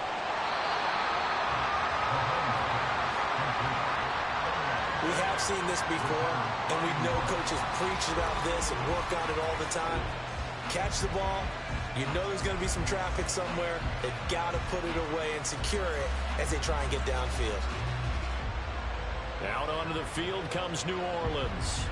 We have seen this before, and we know coaches preach about this and work on it all the time. Catch the ball. You know there's going to be some traffic somewhere. They've got to put it away and secure it as they try and get downfield. Out onto the field comes New Orleans.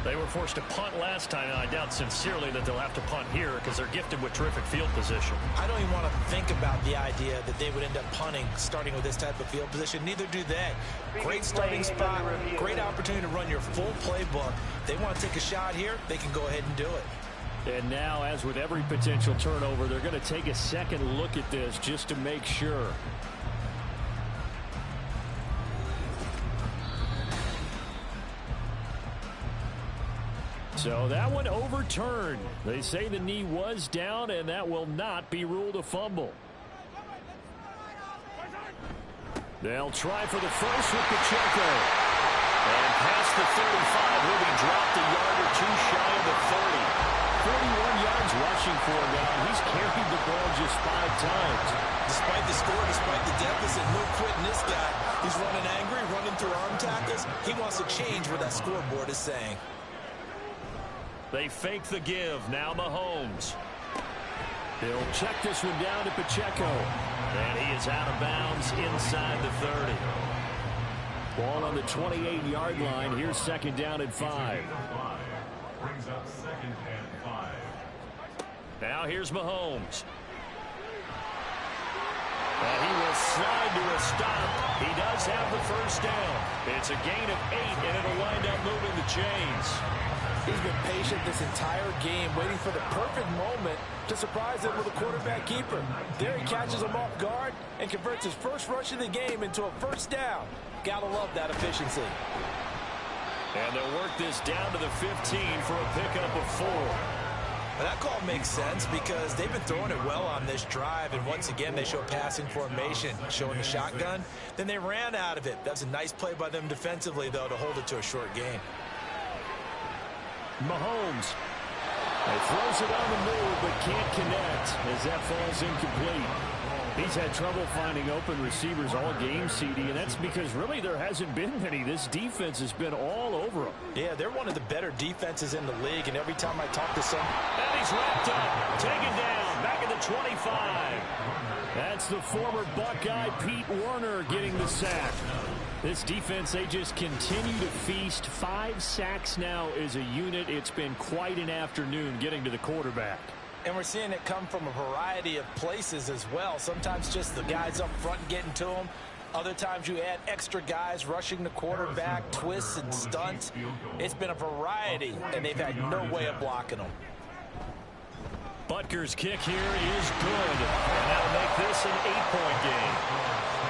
They were forced to punt last time, and I doubt sincerely that they'll have to punt here because they're gifted with terrific field position. I don't even want to think about the idea that they would end up punting starting with this type of field position. Neither do they. Great starting spot, great opportunity to run your full playbook. They want to take a shot here, they can go ahead and do it. And now, as with every potential turnover, they're going to take a second look at this just to make sure. So that one overturned. They say the knee was down, and that will not be ruled a fumble. They'll try for the first with Pacheco. And past the 35, he'll be dropped a yard or 2 shy of the 30. 41 yards rushing for him now. He's carried the ball just 5 times. Despite the score, despite the deficit, no quitting this guy. He's running angry, running through arm tackles. He wants to change what that scoreboard is saying. They fake the give. Now Mahomes. He'll check this one down to Pacheco. And he is out of bounds inside the 30. Ball on the 28-yard line. Here's second down and 5. Brings up 2nd and 5. Now here's Mahomes. And he will slide to a stop. He does have the first down. It's a gain of 8, and it'll wind up moving the chains. He's been patient this entire game, waiting for the perfect moment to surprise them with a quarterback keeper. There he catches him off guard and converts his first rush of the game into a first down. Gotta love that efficiency. And they'll work this down to the 15 for a pickup of 4. Well, that call makes sense because they've been throwing it well on this drive, and once again they show passing formation, showing the shotgun. Then they ran out of it. That's a nice play by them defensively, though, to hold it to a short game. Mahomes. He throws it on the move, but can't connect as that falls incomplete. He's had trouble finding open receivers all game, CD, and that's because really there hasn't been many. This defense has been all over them. Yeah, they're one of the better defenses in the league, and every time I talk to some... And he's wrapped up, taken down, back at the 25. That's the former Buckeye Pete Werner getting the sack. This defense, they just continue to feast. 5 sacks now as a unit. It's been quite an afternoon getting to the quarterback. And we're seeing it come from a variety of places as well. Sometimes just the guys up front getting to them. Other times you add extra guys rushing the quarterback, twists and stunts. It's been a variety, and they've had no way of blocking them. Butker's kick here is good. And that'll make this an 8-point game.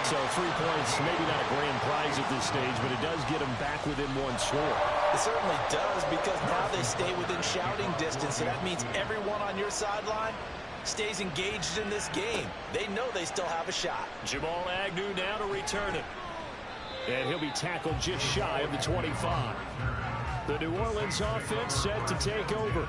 So 3 points, maybe not a grand prize at this stage, but it does get them back within 1 score. It certainly does, because now they stay within shouting distance, so that means everyone on your sideline stays engaged in this game. They know they still have a shot. Jamal Agnew now to return it. And he'll be tackled just shy of the 25. The New Orleans offense set to take over.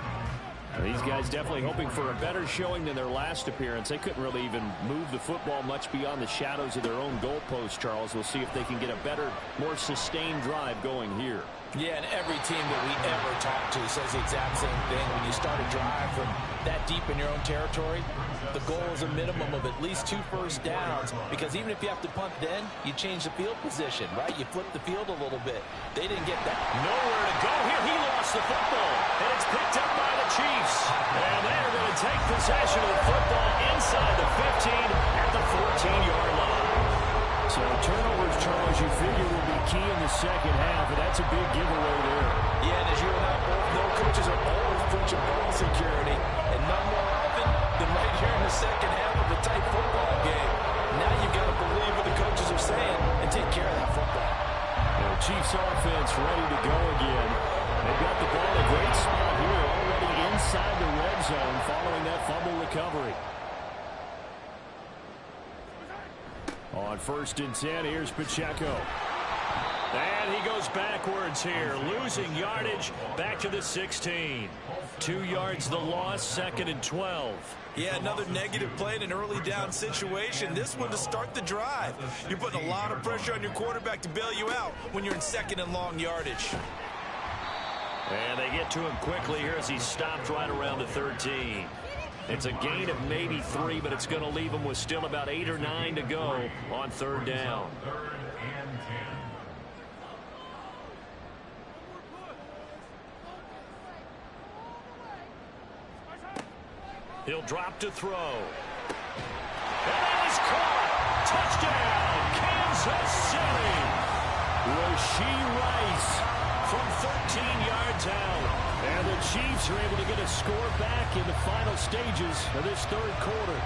These guys definitely hoping for a better showing than their last appearance. They couldn't really even move the football much beyond the shadows of their own goalpost, Charles. We'll see if they can get a better, more sustained drive going here. Yeah, and every team that we ever talk to says the exact same thing. When you start a drive from that deep in your own territory, the goal is a minimum of at least 2 first downs, because even if you have to punt then, you change the field position, right? You flip the field a little bit. They didn't get that. Nowhere to go here. He lost the football, and it's picked up by the Chiefs. And they're going to take possession of the football inside the 15 at the 14-yard line. So turnovers, Charles, you figure will be key in the second half, and that's a big giveaway there. Yeah, and as you and I both know, coaches are always preaching ball security, and none more often than right here in the second half of a tight football game. Now you've got to believe what the coaches are saying and take care of that football. The Chiefs offense ready to go again. They've got the ball in a great spot here, already inside the red zone following that fumble recovery. On 1st and 10, here's Pacheco. And he goes backwards here, losing yardage back to the 16. 2 yards the loss, 2nd and 12. Yeah, another negative play in an early down situation. This one to start the drive. You're putting a lot of pressure on your quarterback to bail you out when you're in 2nd and long yardage. And they get to him quickly here as he stopped right around the 13. It's a gain of maybe 3, but it's going to leave them with still about 8 or 9 to go on 3rd down. 3rd and 10. He'll drop to throw. And that is caught. Touchdown, Kansas City. Rashee Rice from 13 yards out. And the Chiefs are able to get a score back in the final stages of this 3rd quarter.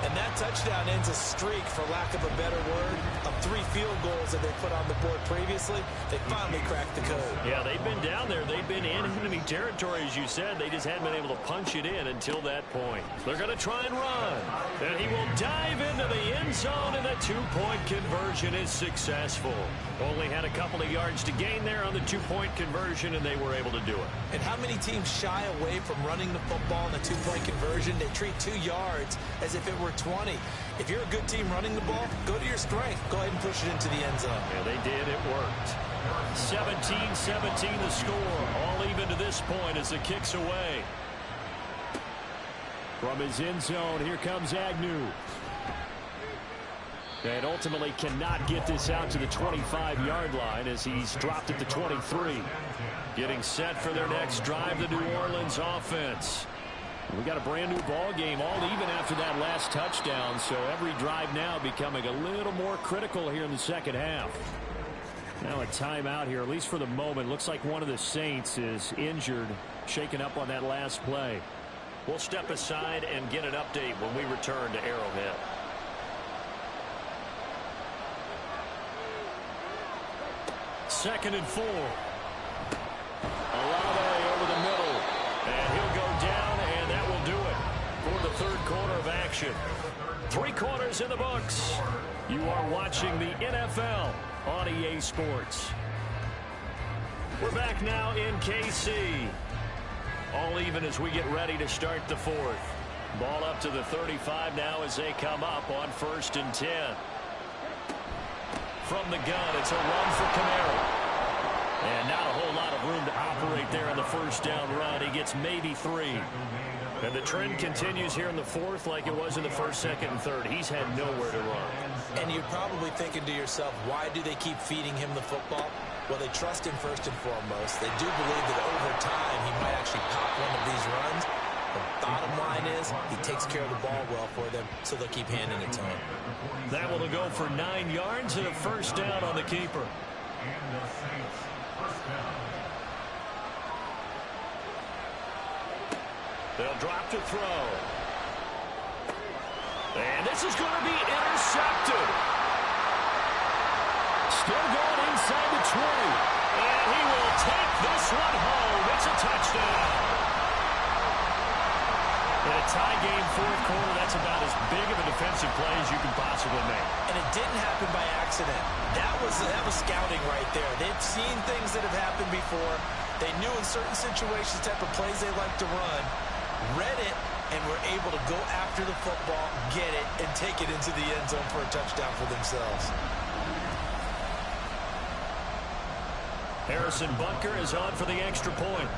And that touchdown ends a streak, for lack of a better word, of 3 field goals that they put on the board previously. They finally cracked the code. Yeah, they've been down there. They've been in enemy territory, as you said. They just hadn't been able to punch it in until that point. They're going to try and run. And he will dive into the end zone, and the 2-point conversion is successful. Only had a couple of yards to gain there on the 2-point conversion, and they were able to do it. And how many teams shy away from running the football in the 2-point conversion? They treat 2 yards as if it were 20. If you're a good team running the ball, go to your strength. Go ahead and push it into the end zone. Yeah, they did. It worked. 17-17 the score. All even to this point as the kick's away. From his end zone, here comes Agnew. And ultimately cannot get this out to the 25-yard line as he's dropped at the 23. Getting set for their next drive, the New Orleans offense. We got a brand new ball game, all even after that last touchdown, so every drive now becoming a little more critical here in the second half. Now a timeout here, at least for the moment. Looks like one of the Saints is injured, shaken up on that last play. We'll step aside and get an update when we return to Arrowhead. Second and 4. Olave over the middle, and he'll go down, and that will do it for the third quarter of action. 3 quarters in the books. You are watching the NFL on EA Sports. We're back now in KC. All even as we get ready to start the fourth. Ball up to the 35 now as they come up on 1st and 10. From the gun, it's a run for Kamara. And not a whole lot of room to operate there on the first down run. He gets maybe 3. And the trend continues here in the fourth like it was in the first, second, and third. He's had nowhere to run. And you're probably thinking to yourself, why do they keep feeding him the football? Well, they trust him first and foremost. They do believe that over time he might actually pop one of these runs. The bottom line is he takes care of the ball well for them, so they'll keep handing it to him. That will go for 9 yards and a first down on the keeper. They'll drop to throw. And this is going to be intercepted. Still going inside the 20. And he will take this one home. It's a touchdown. In a tie game fourth quarter, that's about as big of a defensive play as you can possibly make. And it didn't happen by accident. That was scouting right there. They've seen things that have happened before. They knew in certain situations type of plays they like to run. Read it, and were able to go after the football, get it, and take it into the end zone for a touchdown for themselves. Harrison Butker is on for the extra point.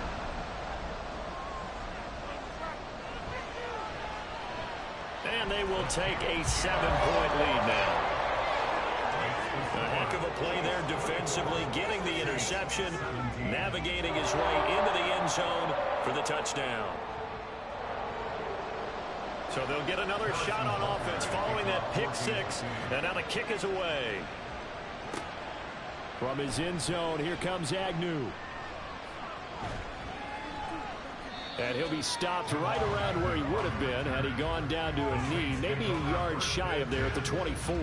And they will take a 7-point lead now. A heck of a play there defensively, getting the interception, navigating his way into the end zone for the touchdown. So they'll get another shot on offense following that pick 6, and now the kick is away. From his end zone, here comes Agnew. And he'll be stopped right around where he would have been had he gone down to a knee, maybe a yard shy of there at the 24.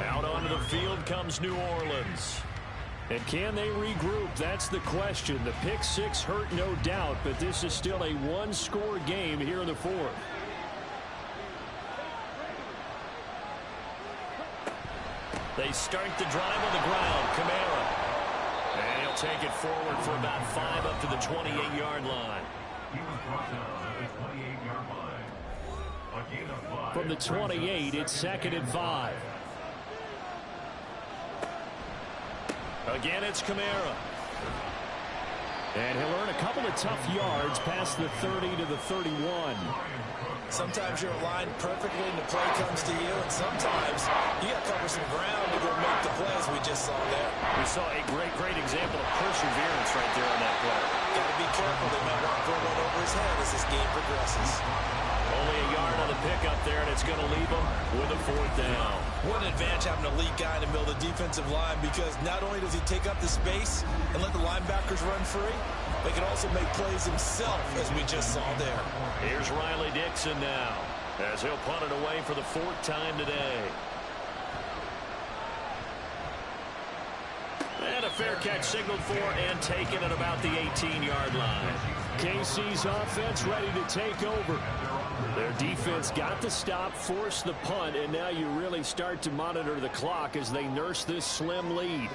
Out onto the field comes New Orleans. And can they regroup? That's the question. The pick 6 hurt, no doubt, but this is still a one-score game here in the fourth. They start the drive on the ground. Kamara. And he'll take it forward for about 5 up to the 28-yard line. From the 28, it's 2nd and 5. Again, it's Kamara. And he'll earn a couple of tough yards past the 30 to the 31. Sometimes you're aligned perfectly and the play comes to you, and sometimes you got to cover some ground to go make the plays we just saw there. We saw a great example of perseverance right there on that play. Got to be careful. They might want to throw one over his head as this game progresses. Only a yard on the pickup there, and it's going to leave him with a 4th down. What an advantage having a elite guy in the middle of the defensive line, because not only does he take up the space and let the linebackers run free, but he can also make plays himself, as we just saw there. Here's Riley Dixon now, as he'll punt it away for the 4th time today. And a fair catch signaled for and taken at about the 18-yard line. KC's offense ready to take over. Their defense got the stop, forced the punt, and now you really start to monitor the clock as they nurse this slim lead.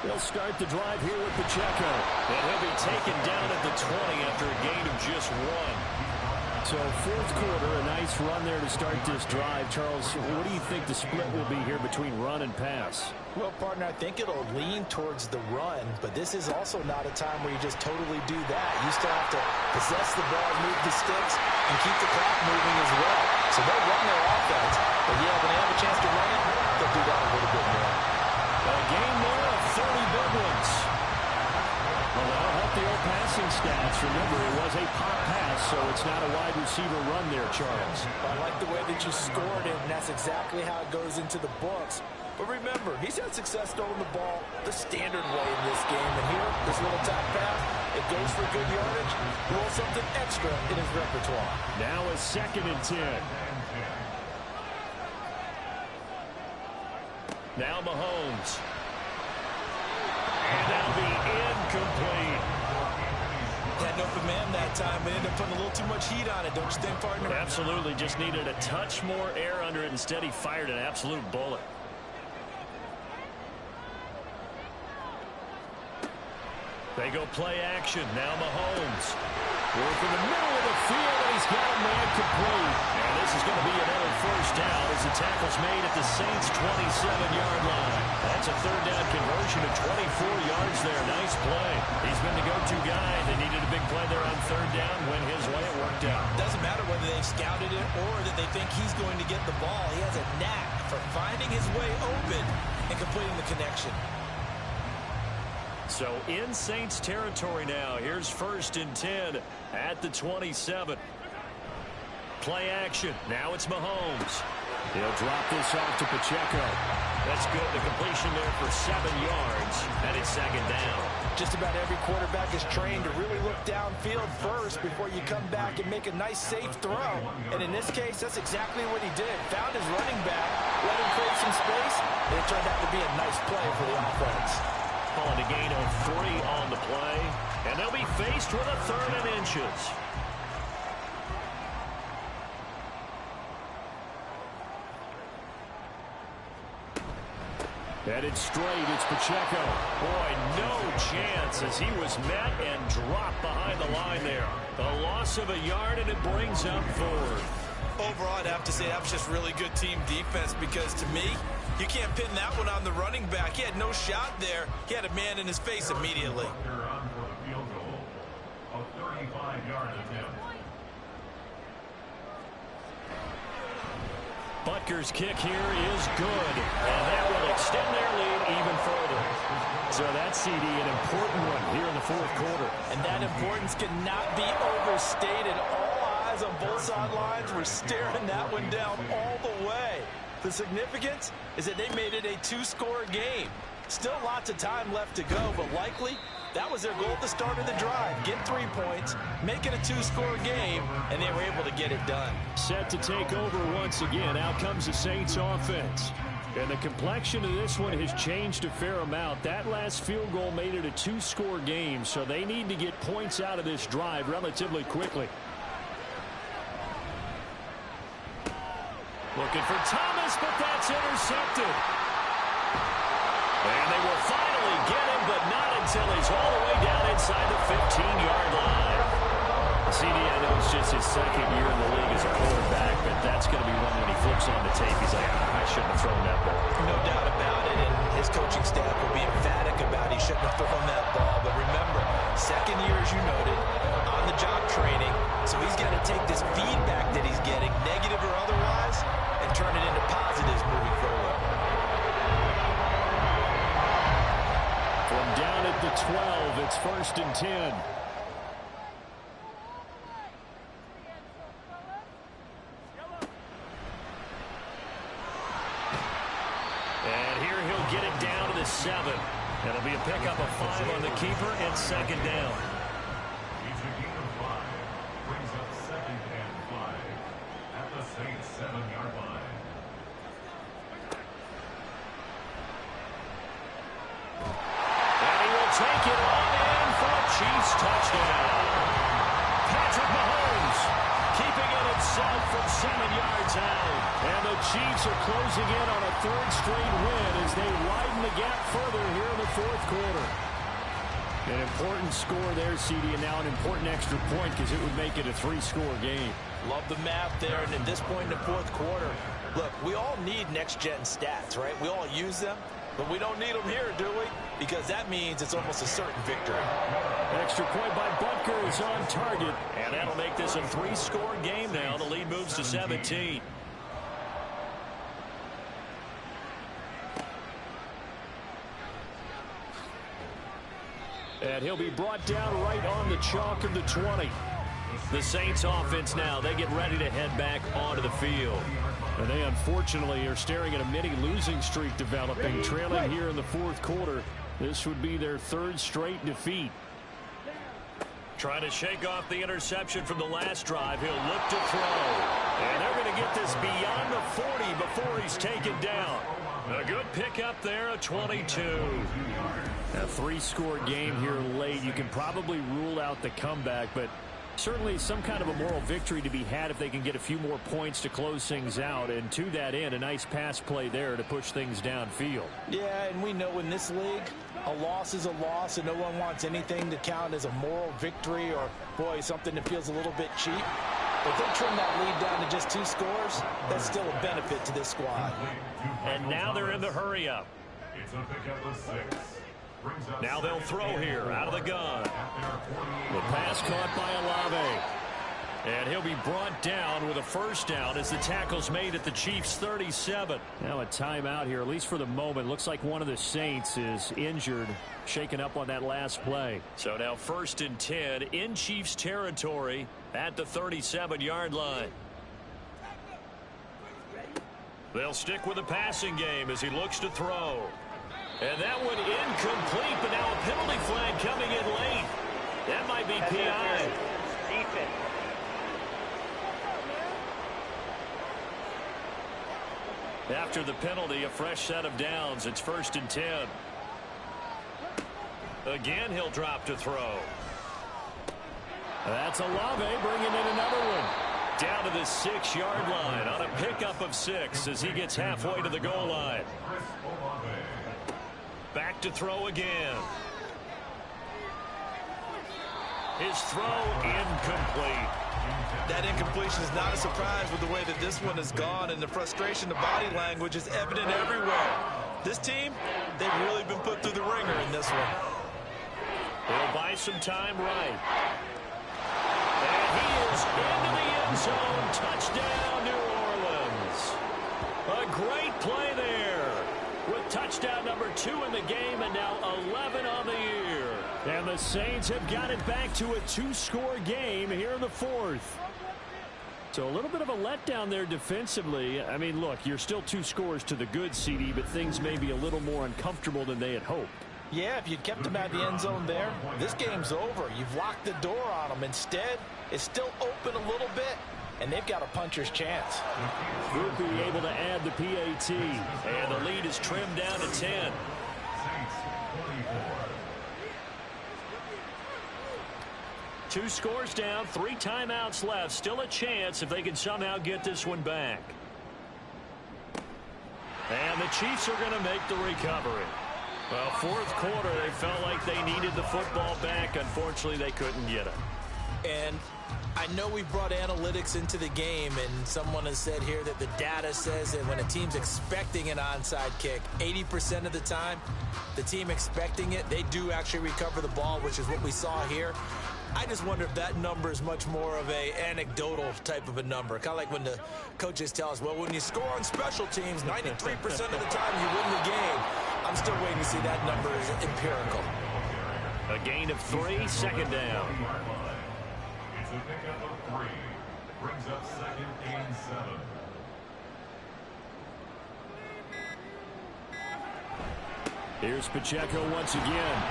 They'll start the drive here with Pacheco. And he'll be taken down at the 20 after a gain of just 1. So 4th quarter, a nice run there to start this drive. Charles, what do you think the split will be here between run and pass? Well, partner, I think it'll lean towards the run, but this is also not a time where you just totally do that. You still have to possess the ball, move the sticks, and keep the clock moving as well. So they'll run their offense, but yeah, when they have a chance to run it, they'll do that a little bit more. A game there of 30 big ones. Well, that'll help the old passing stats. Remember, it was a pop pass, so it's not a wide receiver run there, Charles. I like the way that you scored it, and that's exactly how it goes into the books. But remember, he's had success throwing the ball the standard way in this game. And here, this little top pass, it goes for good yardage. A little something extra in his repertoire. Now a 2nd and 10. Now Mahomes. And that'll be incomplete. Had an open man that time, but ended up putting a little too much heat on it, don't you think, partner? Absolutely. Just needed a touch more air under it. Instead, he fired an absolute bullet. They go play action. Now Mahomes. Work in the middle of the field, and he's got a man complete. And this is going to be another first down as the tackle's made at the Saints' 27-yard line. That's a 3rd down conversion of 24 yards there. Nice play. He's been the go-to guy. They needed a big play there on 3rd down. Went his way. It worked out. Doesn't matter whether they've scouted it or that they think he's going to get the ball. He has a knack for finding his way open and completing the connection. So in Saints territory now. Here's 1st and 10 at the 27. Play action. Now it's Mahomes. He'll drop this off to Pacheco. That's good. The completion there for 7 yards. And it's 2nd down. Just about every quarterback is trained to really look downfield first before you come back and make a nice, safe throw. And in this case, that's exactly what he did. Found his running back, let him create some space, and it turned out to be a nice play for the offense. Calling a gain of 3 on the play. And they'll be faced with a 3rd and inches. Headed straight, it's Pacheco. Boy, no chance as he was met and dropped behind the line there. A loss of a yard, and it brings up 4th. Overall, I'd have to say that was just really good team defense because, to me, you can't pin that one on the running back. He had no shot there. He had a man in his face immediately. Butker's kick here is good, and that will extend their lead even further. So that CD, an important one here in the 4th quarter. And that importance cannot be overstated. All eyes on both sidelines were staring that one down all the way. The significance is that they made it a 2-score game. Still lots of time left to go, but likely that was their goal at the start of the drive. Get 3 points, make it a 2-score game, and they were able to get it done. Set to take over once again. Out comes the Saints offense. And the complexion of this one has changed a fair amount. That last field goal made it a 2-score game, so they need to get points out of this drive relatively quickly. Looking for Thomas, but that's intercepted. And they will finally get him, but not until he's all the way down inside the 15-yard line. CD, I know it's just his 2nd year in the league as a quarterback, but that's going to be one when he flips on the tape. He's like, I shouldn't have thrown that ball. No doubt about it, and his coaching staff will be emphatic about he shouldn't have thrown that ball. But remember, 2nd year, as you noted, on-the-job training, so he's got to take this feedback that he's getting, negative or otherwise, and turn it into positives moving forward. From down at the 12, it's 1st and 10. And here he'll get it down to the 7. It'll be a pickup of 5 on the keeper and 2nd down. Each gain of 5 brings up 2nd and 5 at the Saints' 7-yard line. Take it on in for a Chiefs touchdown. Patrick Mahomes keeping it himself from 7 yards out. And the Chiefs are closing in on a 3rd straight win as they widen the gap further here in the 4th quarter. An important score there, CD, and now an important extra point because it would make it a 3-score game. Love the math there, and at this point in the 4th quarter, look, we all need next-gen stats, right? We all use them. But we don't need them here, do we? Because that means it's almost a certain victory. Extra point by Butker. Baker is on target, and that'll make this a 3-score game now. The lead moves to 17. And he'll be brought down right on the chalk of the 20. The Saints offense now, they get ready to head back onto the field. And they unfortunately are staring at a mini losing streak developing, trailing here in the fourth quarter. This would be their 3rd straight defeat. Trying to shake off the interception from the last drive. He'll look to throw. And they're going to get this beyond the 40 before he's taken down. A good pickup there, a 22. A 3-score game here late. You can probably rule out the comeback, but certainly some kind of a moral victory to be had if they can get a few more points to close things out. And to that end, a nice pass play there to push things downfield. Yeah, and we know in this league, a loss is a loss, and no one wants anything to count as a moral victory or, boy, something that feels a little bit cheap. If they trim that lead down to just 2 scores, that's still a benefit to this squad. And now they're in the hurry-up. It's a pickup of 6. Now they'll throw here out of the gun. The pass caught by Olave. And he'll be brought down with a first down as the tackle's made at the Chiefs' 37. Now a timeout here, at least for the moment. Looks like one of the Saints is injured, shaken up on that last play. So now 1st and 10 in Chiefs territory at the 37-yard line. They'll stick with the passing game as he looks to throw. And that one incomplete, but now a penalty flag coming in late. That might be PI. After the penalty, a fresh set of downs. It's 1st and 10. Again, he'll drop to throw. That's Olave bringing in another one. Down to the 6-yard line on a pickup of 6 as he gets halfway to the goal line. Back to throw again. His throw incomplete. That incompletion is not a surprise with the way that this one has gone, and the frustration, the body language is evident everywhere. This team, they've really been put through the ringer in this one. He'll buy some time right. And he is into the end zone. Touchdown, New Orleans. A great play there. With touchdown number 2 in the game and now 11 on the year. And the Saints have got it back to a 2-score game here in the 4th. So a little bit of a letdown there defensively. I mean, look, you're still 2 scores to the good, CD, but things may be a little more uncomfortable than they had hoped. Yeah, if you'd kept them at the end zone there, this game's over. You've locked the door on them. Instead, it's still open a little bit, and they've got a puncher's chance. We'll be able to add the PAT, and the lead is trimmed down to 10. 2 scores down, 3 timeouts left. Still a chance if they can somehow get this one back. And the Chiefs are going to make the recovery. Well, 4th quarter, they felt like they needed the football back. Unfortunately, they couldn't get it. And I know we brought analytics into the game, and someone has said here that the data says that when a team's expecting an onside kick, 80% of the time, the team expecting it, they do actually recover the ball, which is what we saw here. I just wonder if that number is much more of a anecdotal type of a number. Kind of like when the coaches tell us, well, when you score on special teams, 93% of the time you win the game. I'm still waiting to see that number is empirical. A gain of 3, 2nd down. It's a pickup of 3. Brings up 2nd and 7. Here's Pacheco once again.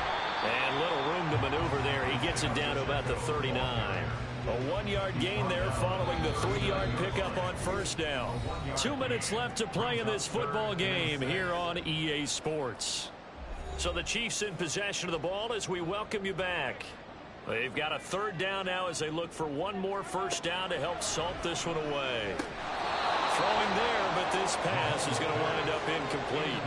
And little room to maneuver there. He gets it down to about the 39. A 1-yard gain there following the 3-yard pickup on 1st down. 2 minutes left to play in this football game here on EA Sports. So the Chiefs in possession of the ball as we welcome you back. They've got a 3rd down now as they look for one more 1st down to help salt this one away. Throwing there, but this pass is going to wind up incomplete.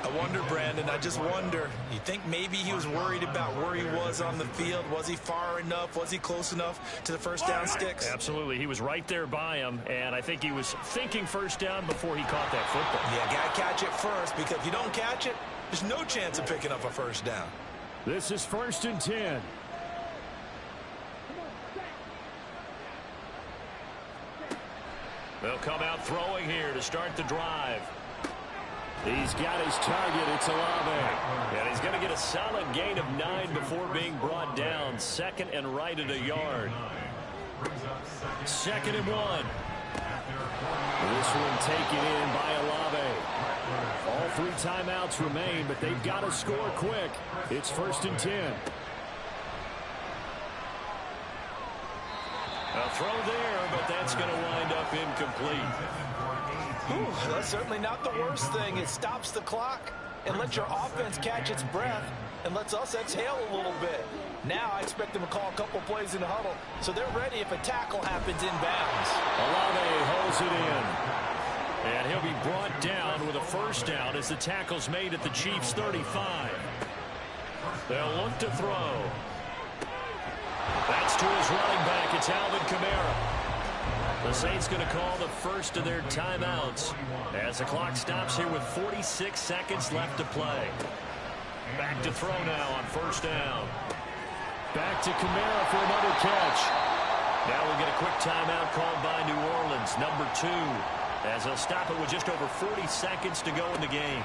I wonder, Brandon, I just wonder, you think maybe he was worried about where he was on the field? Was he far enough? Was he close enough to the 1st down sticks? Absolutely. He was right there by him, and I think he was thinking 1st down before he caught that football. Yeah, got to catch it first, because if you don't catch it, there's no chance of picking up a 1st down. This is 1st and 10. They'll come out throwing here to start the drive. He's got his target. It's Olave. And he's going to get a solid gain of 9 before being brought down. Second and right at a yard. 2nd and 1. This one taken in by Olave. All 3 timeouts remain, but they've got to score quick. It's 1st and 10. A throw there, but that's going to wind up incomplete. Ooh, that's certainly not the worst thing. It stops the clock and lets your offense catch its breath and lets us exhale a little bit. Now I expect them to call a couple plays in the huddle so they're ready if a tackle happens inbounds. Olave holds it in. And he'll be brought down with a first down as the tackle's made at the Chiefs' 35. They'll look to throw. That's to his running back. It's Alvin Kamara. The Saints going to call the first of their timeouts as the clock stops here with 46 seconds left to play. Back to throw now on first down. Back to Kamara for another catch. Now we'll get a quick timeout called by New Orleans, number 2, as they'll stop it with just over 40 seconds to go in the game.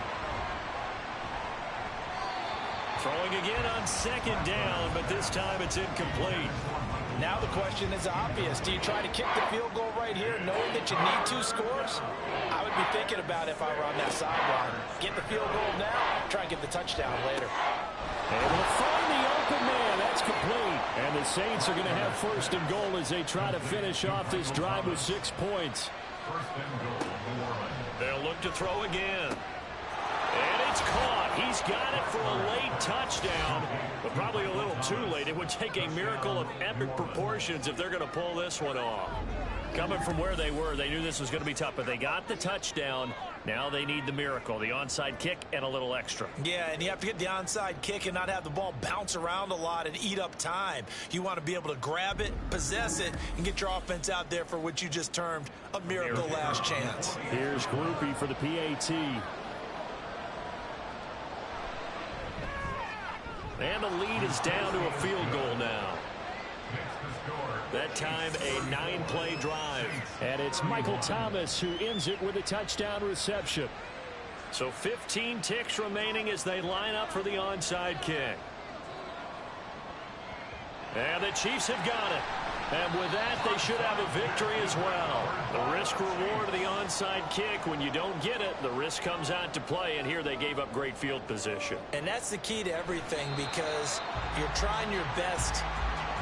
Throwing again on 2nd down, but this time it's incomplete. Now the question is obvious. Do you try to kick the field goal right here knowing that you need 2 scores? I would be thinking about it if I were on that sideline. Get the field goal now, try and get the touchdown later. And we'll find the open man. That's complete. And the Saints are going to have 1st and goal as they try to finish off this drive with 6 points. They'll look to throw again. And it's caught. He's got it for a late touchdown, but probably a little too late. It would take a miracle of epic proportions if they're going to pull this one off. Coming from where they were, they knew this was going to be tough, but they got the touchdown. Now they need the miracle, the onside kick and a little extra. Yeah, and you have to get the onside kick and not have the ball bounce around a lot and eat up time. You want to be able to grab it, possess it, and get your offense out there for what you just termed a miracle last chance. Here's Groupie for the PAT. And the lead is down to a field goal now. That time a 9-play drive. And it's Michael Thomas who ends it with a touchdown reception. So 15 ticks remaining as they line up for the onside kick. And the Chiefs have got it. And with that, they should have a victory as well. The risk-reward of the onside kick, when you don't get it, the risk comes out to play, and here they gave up great field position. And that's the key to everything, because you're trying your best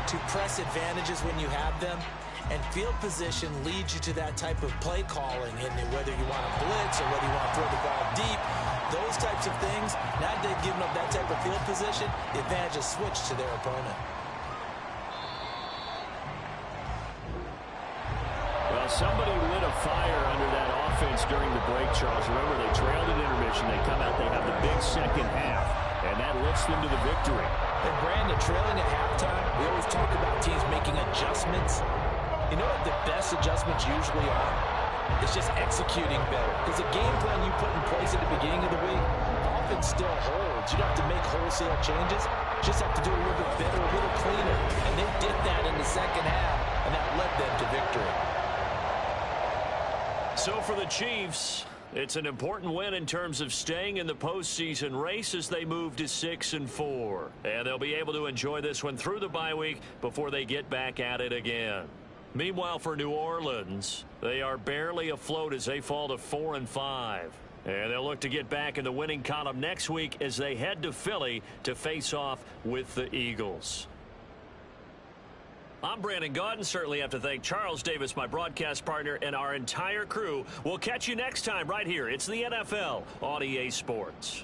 to press advantages when you have them, and field position leads you to that type of play calling, and whether you want to blitz or whether you want to throw the ball deep, those types of things, now that they've given up that type of field position, the advantage is switched to their opponent. Well, somebody lit a fire under that offense during the break, Charles. Remember, they trailed at intermission. They come out, they have the big second half, and that lifts them to the victory. And Brandon, trailing at halftime, we always talk about teams making adjustments. You know what the best adjustments usually are? It's just executing better. Because the game plan you put in place at the beginning of the week often still holds. You don't have to make wholesale changes. You just have to do it a little bit better, a little cleaner. And they did that in the second half, and that led them to victory. So for the Chiefs, it's an important win in terms of staying in the postseason race as they move to 6-4. And they'll be able to enjoy this one through the bye week before they get back at it again. Meanwhile, for New Orleans, they are barely afloat as they fall to 4-5. And they'll look to get back in the winning column next week as they head to Philly to face off with the Eagles. I'm Brandon Gaudin. Certainly have to thank Charles Davis, my broadcast partner, and our entire crew. We'll catch you next time right here. It's the NFL on EA Sports.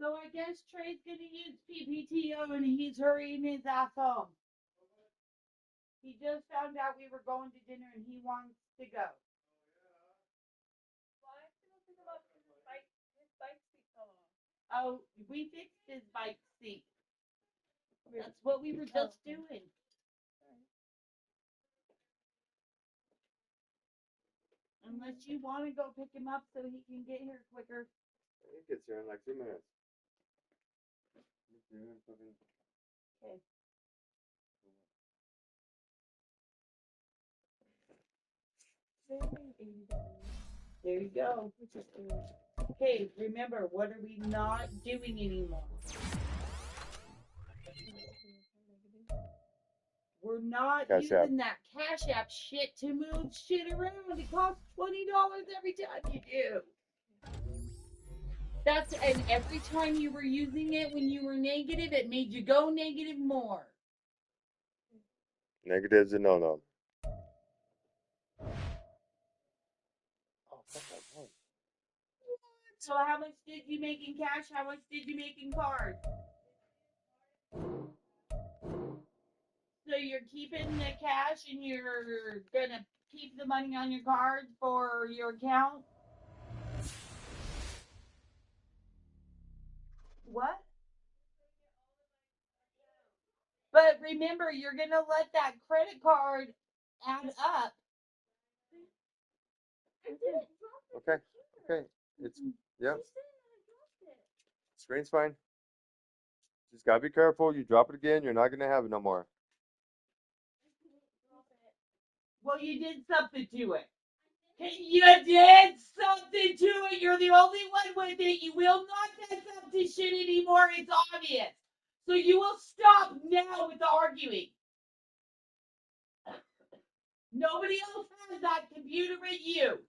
So I guess Trey's gonna use PPTO and he's hurrying his ass home. He just found out we were going to dinner and he wants to go. Oh, we fixed his bike seat. That's what we were just doing. Unless you want to go pick him up so he can get here quicker. He gets here in like 2 minutes. Okay. There you go. Okay, remember, what are we not doing anymore? We're not Cash using App. that Cash App shit to move shit around. It costs $20 every time you do. And every time you were using it when you were negative, it made you go negative more. Negative's a no-no. Oh, fuck that one. So how much did you make in cash? How much did you make in card? So you're keeping the cash and you're gonna keep the money on your card for your account? What? But remember, you're gonna let that credit card add up. Okay. It's, yeah. Screen's fine. Just gotta be careful. You drop it again, you're not gonna have it no more. Well, you did something to it. You did something to it. You're the only one with it. You will not mess up this shit anymore. It's obvious. So you will stop now with the arguing. Nobody else has that computer but you.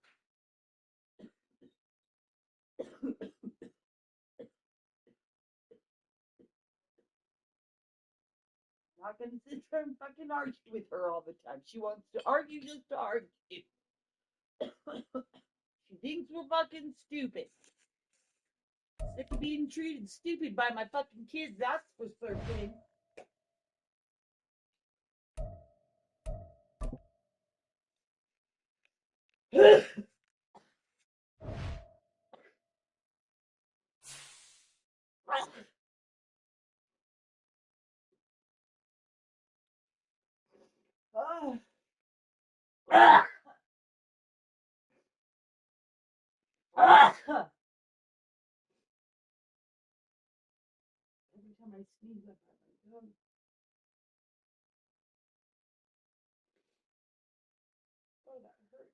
Not gonna sit there and fucking argue with her all the time. She wants to argue just to argue. She thinks we're fucking stupid. Sick of being treated stupid by my fucking kids, that's for certain. Every time I sneeze, I got my tongue. Oh, that hurt.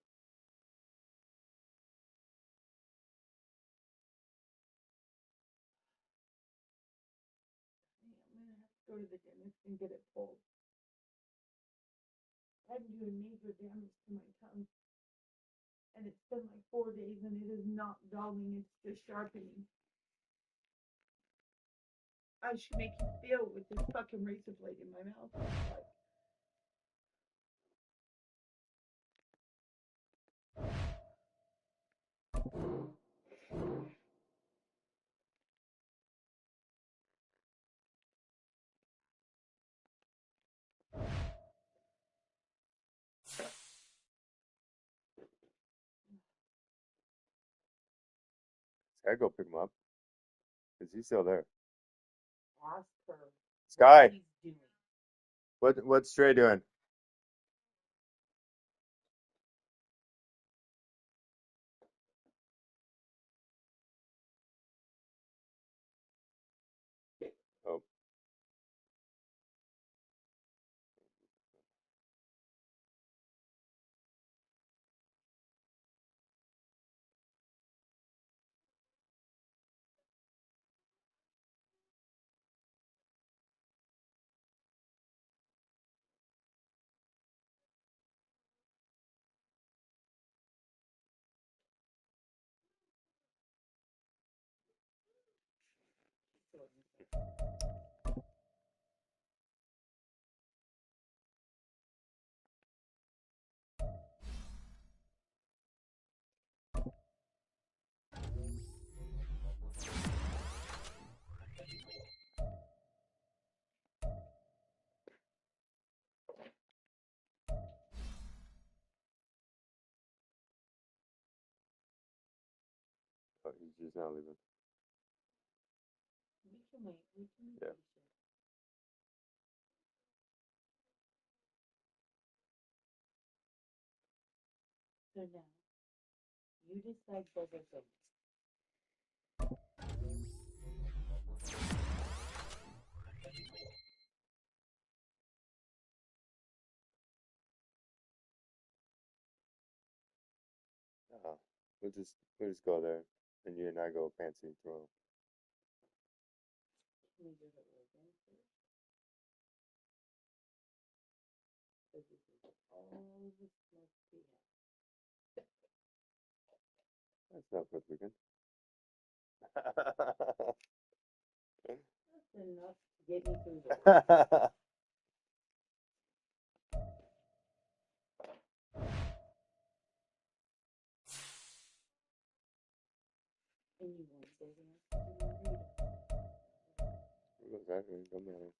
I'm gonna have to go to the dentist and get it pulled. I'm doing major damage to my tongue. And it's been like 4 days and it is not dulling, it's just sharpening. I should make you feel with this fucking razor blade in my mouth. Like, Sky, go pick him up. Because he's still there. ask her Sky, what he's doing. what's Trey doing? But he's just not leaving. We can wait. We can be Yeah. patient. So now, you decide both of them. We'll just go there, and you and I go fancy and throw. Can we do it again first? Because this is all the smoke we have. That's not for the weekend. That's enough to get me through this. And you won't say the rest of the margarita. Exactly. Don't matter.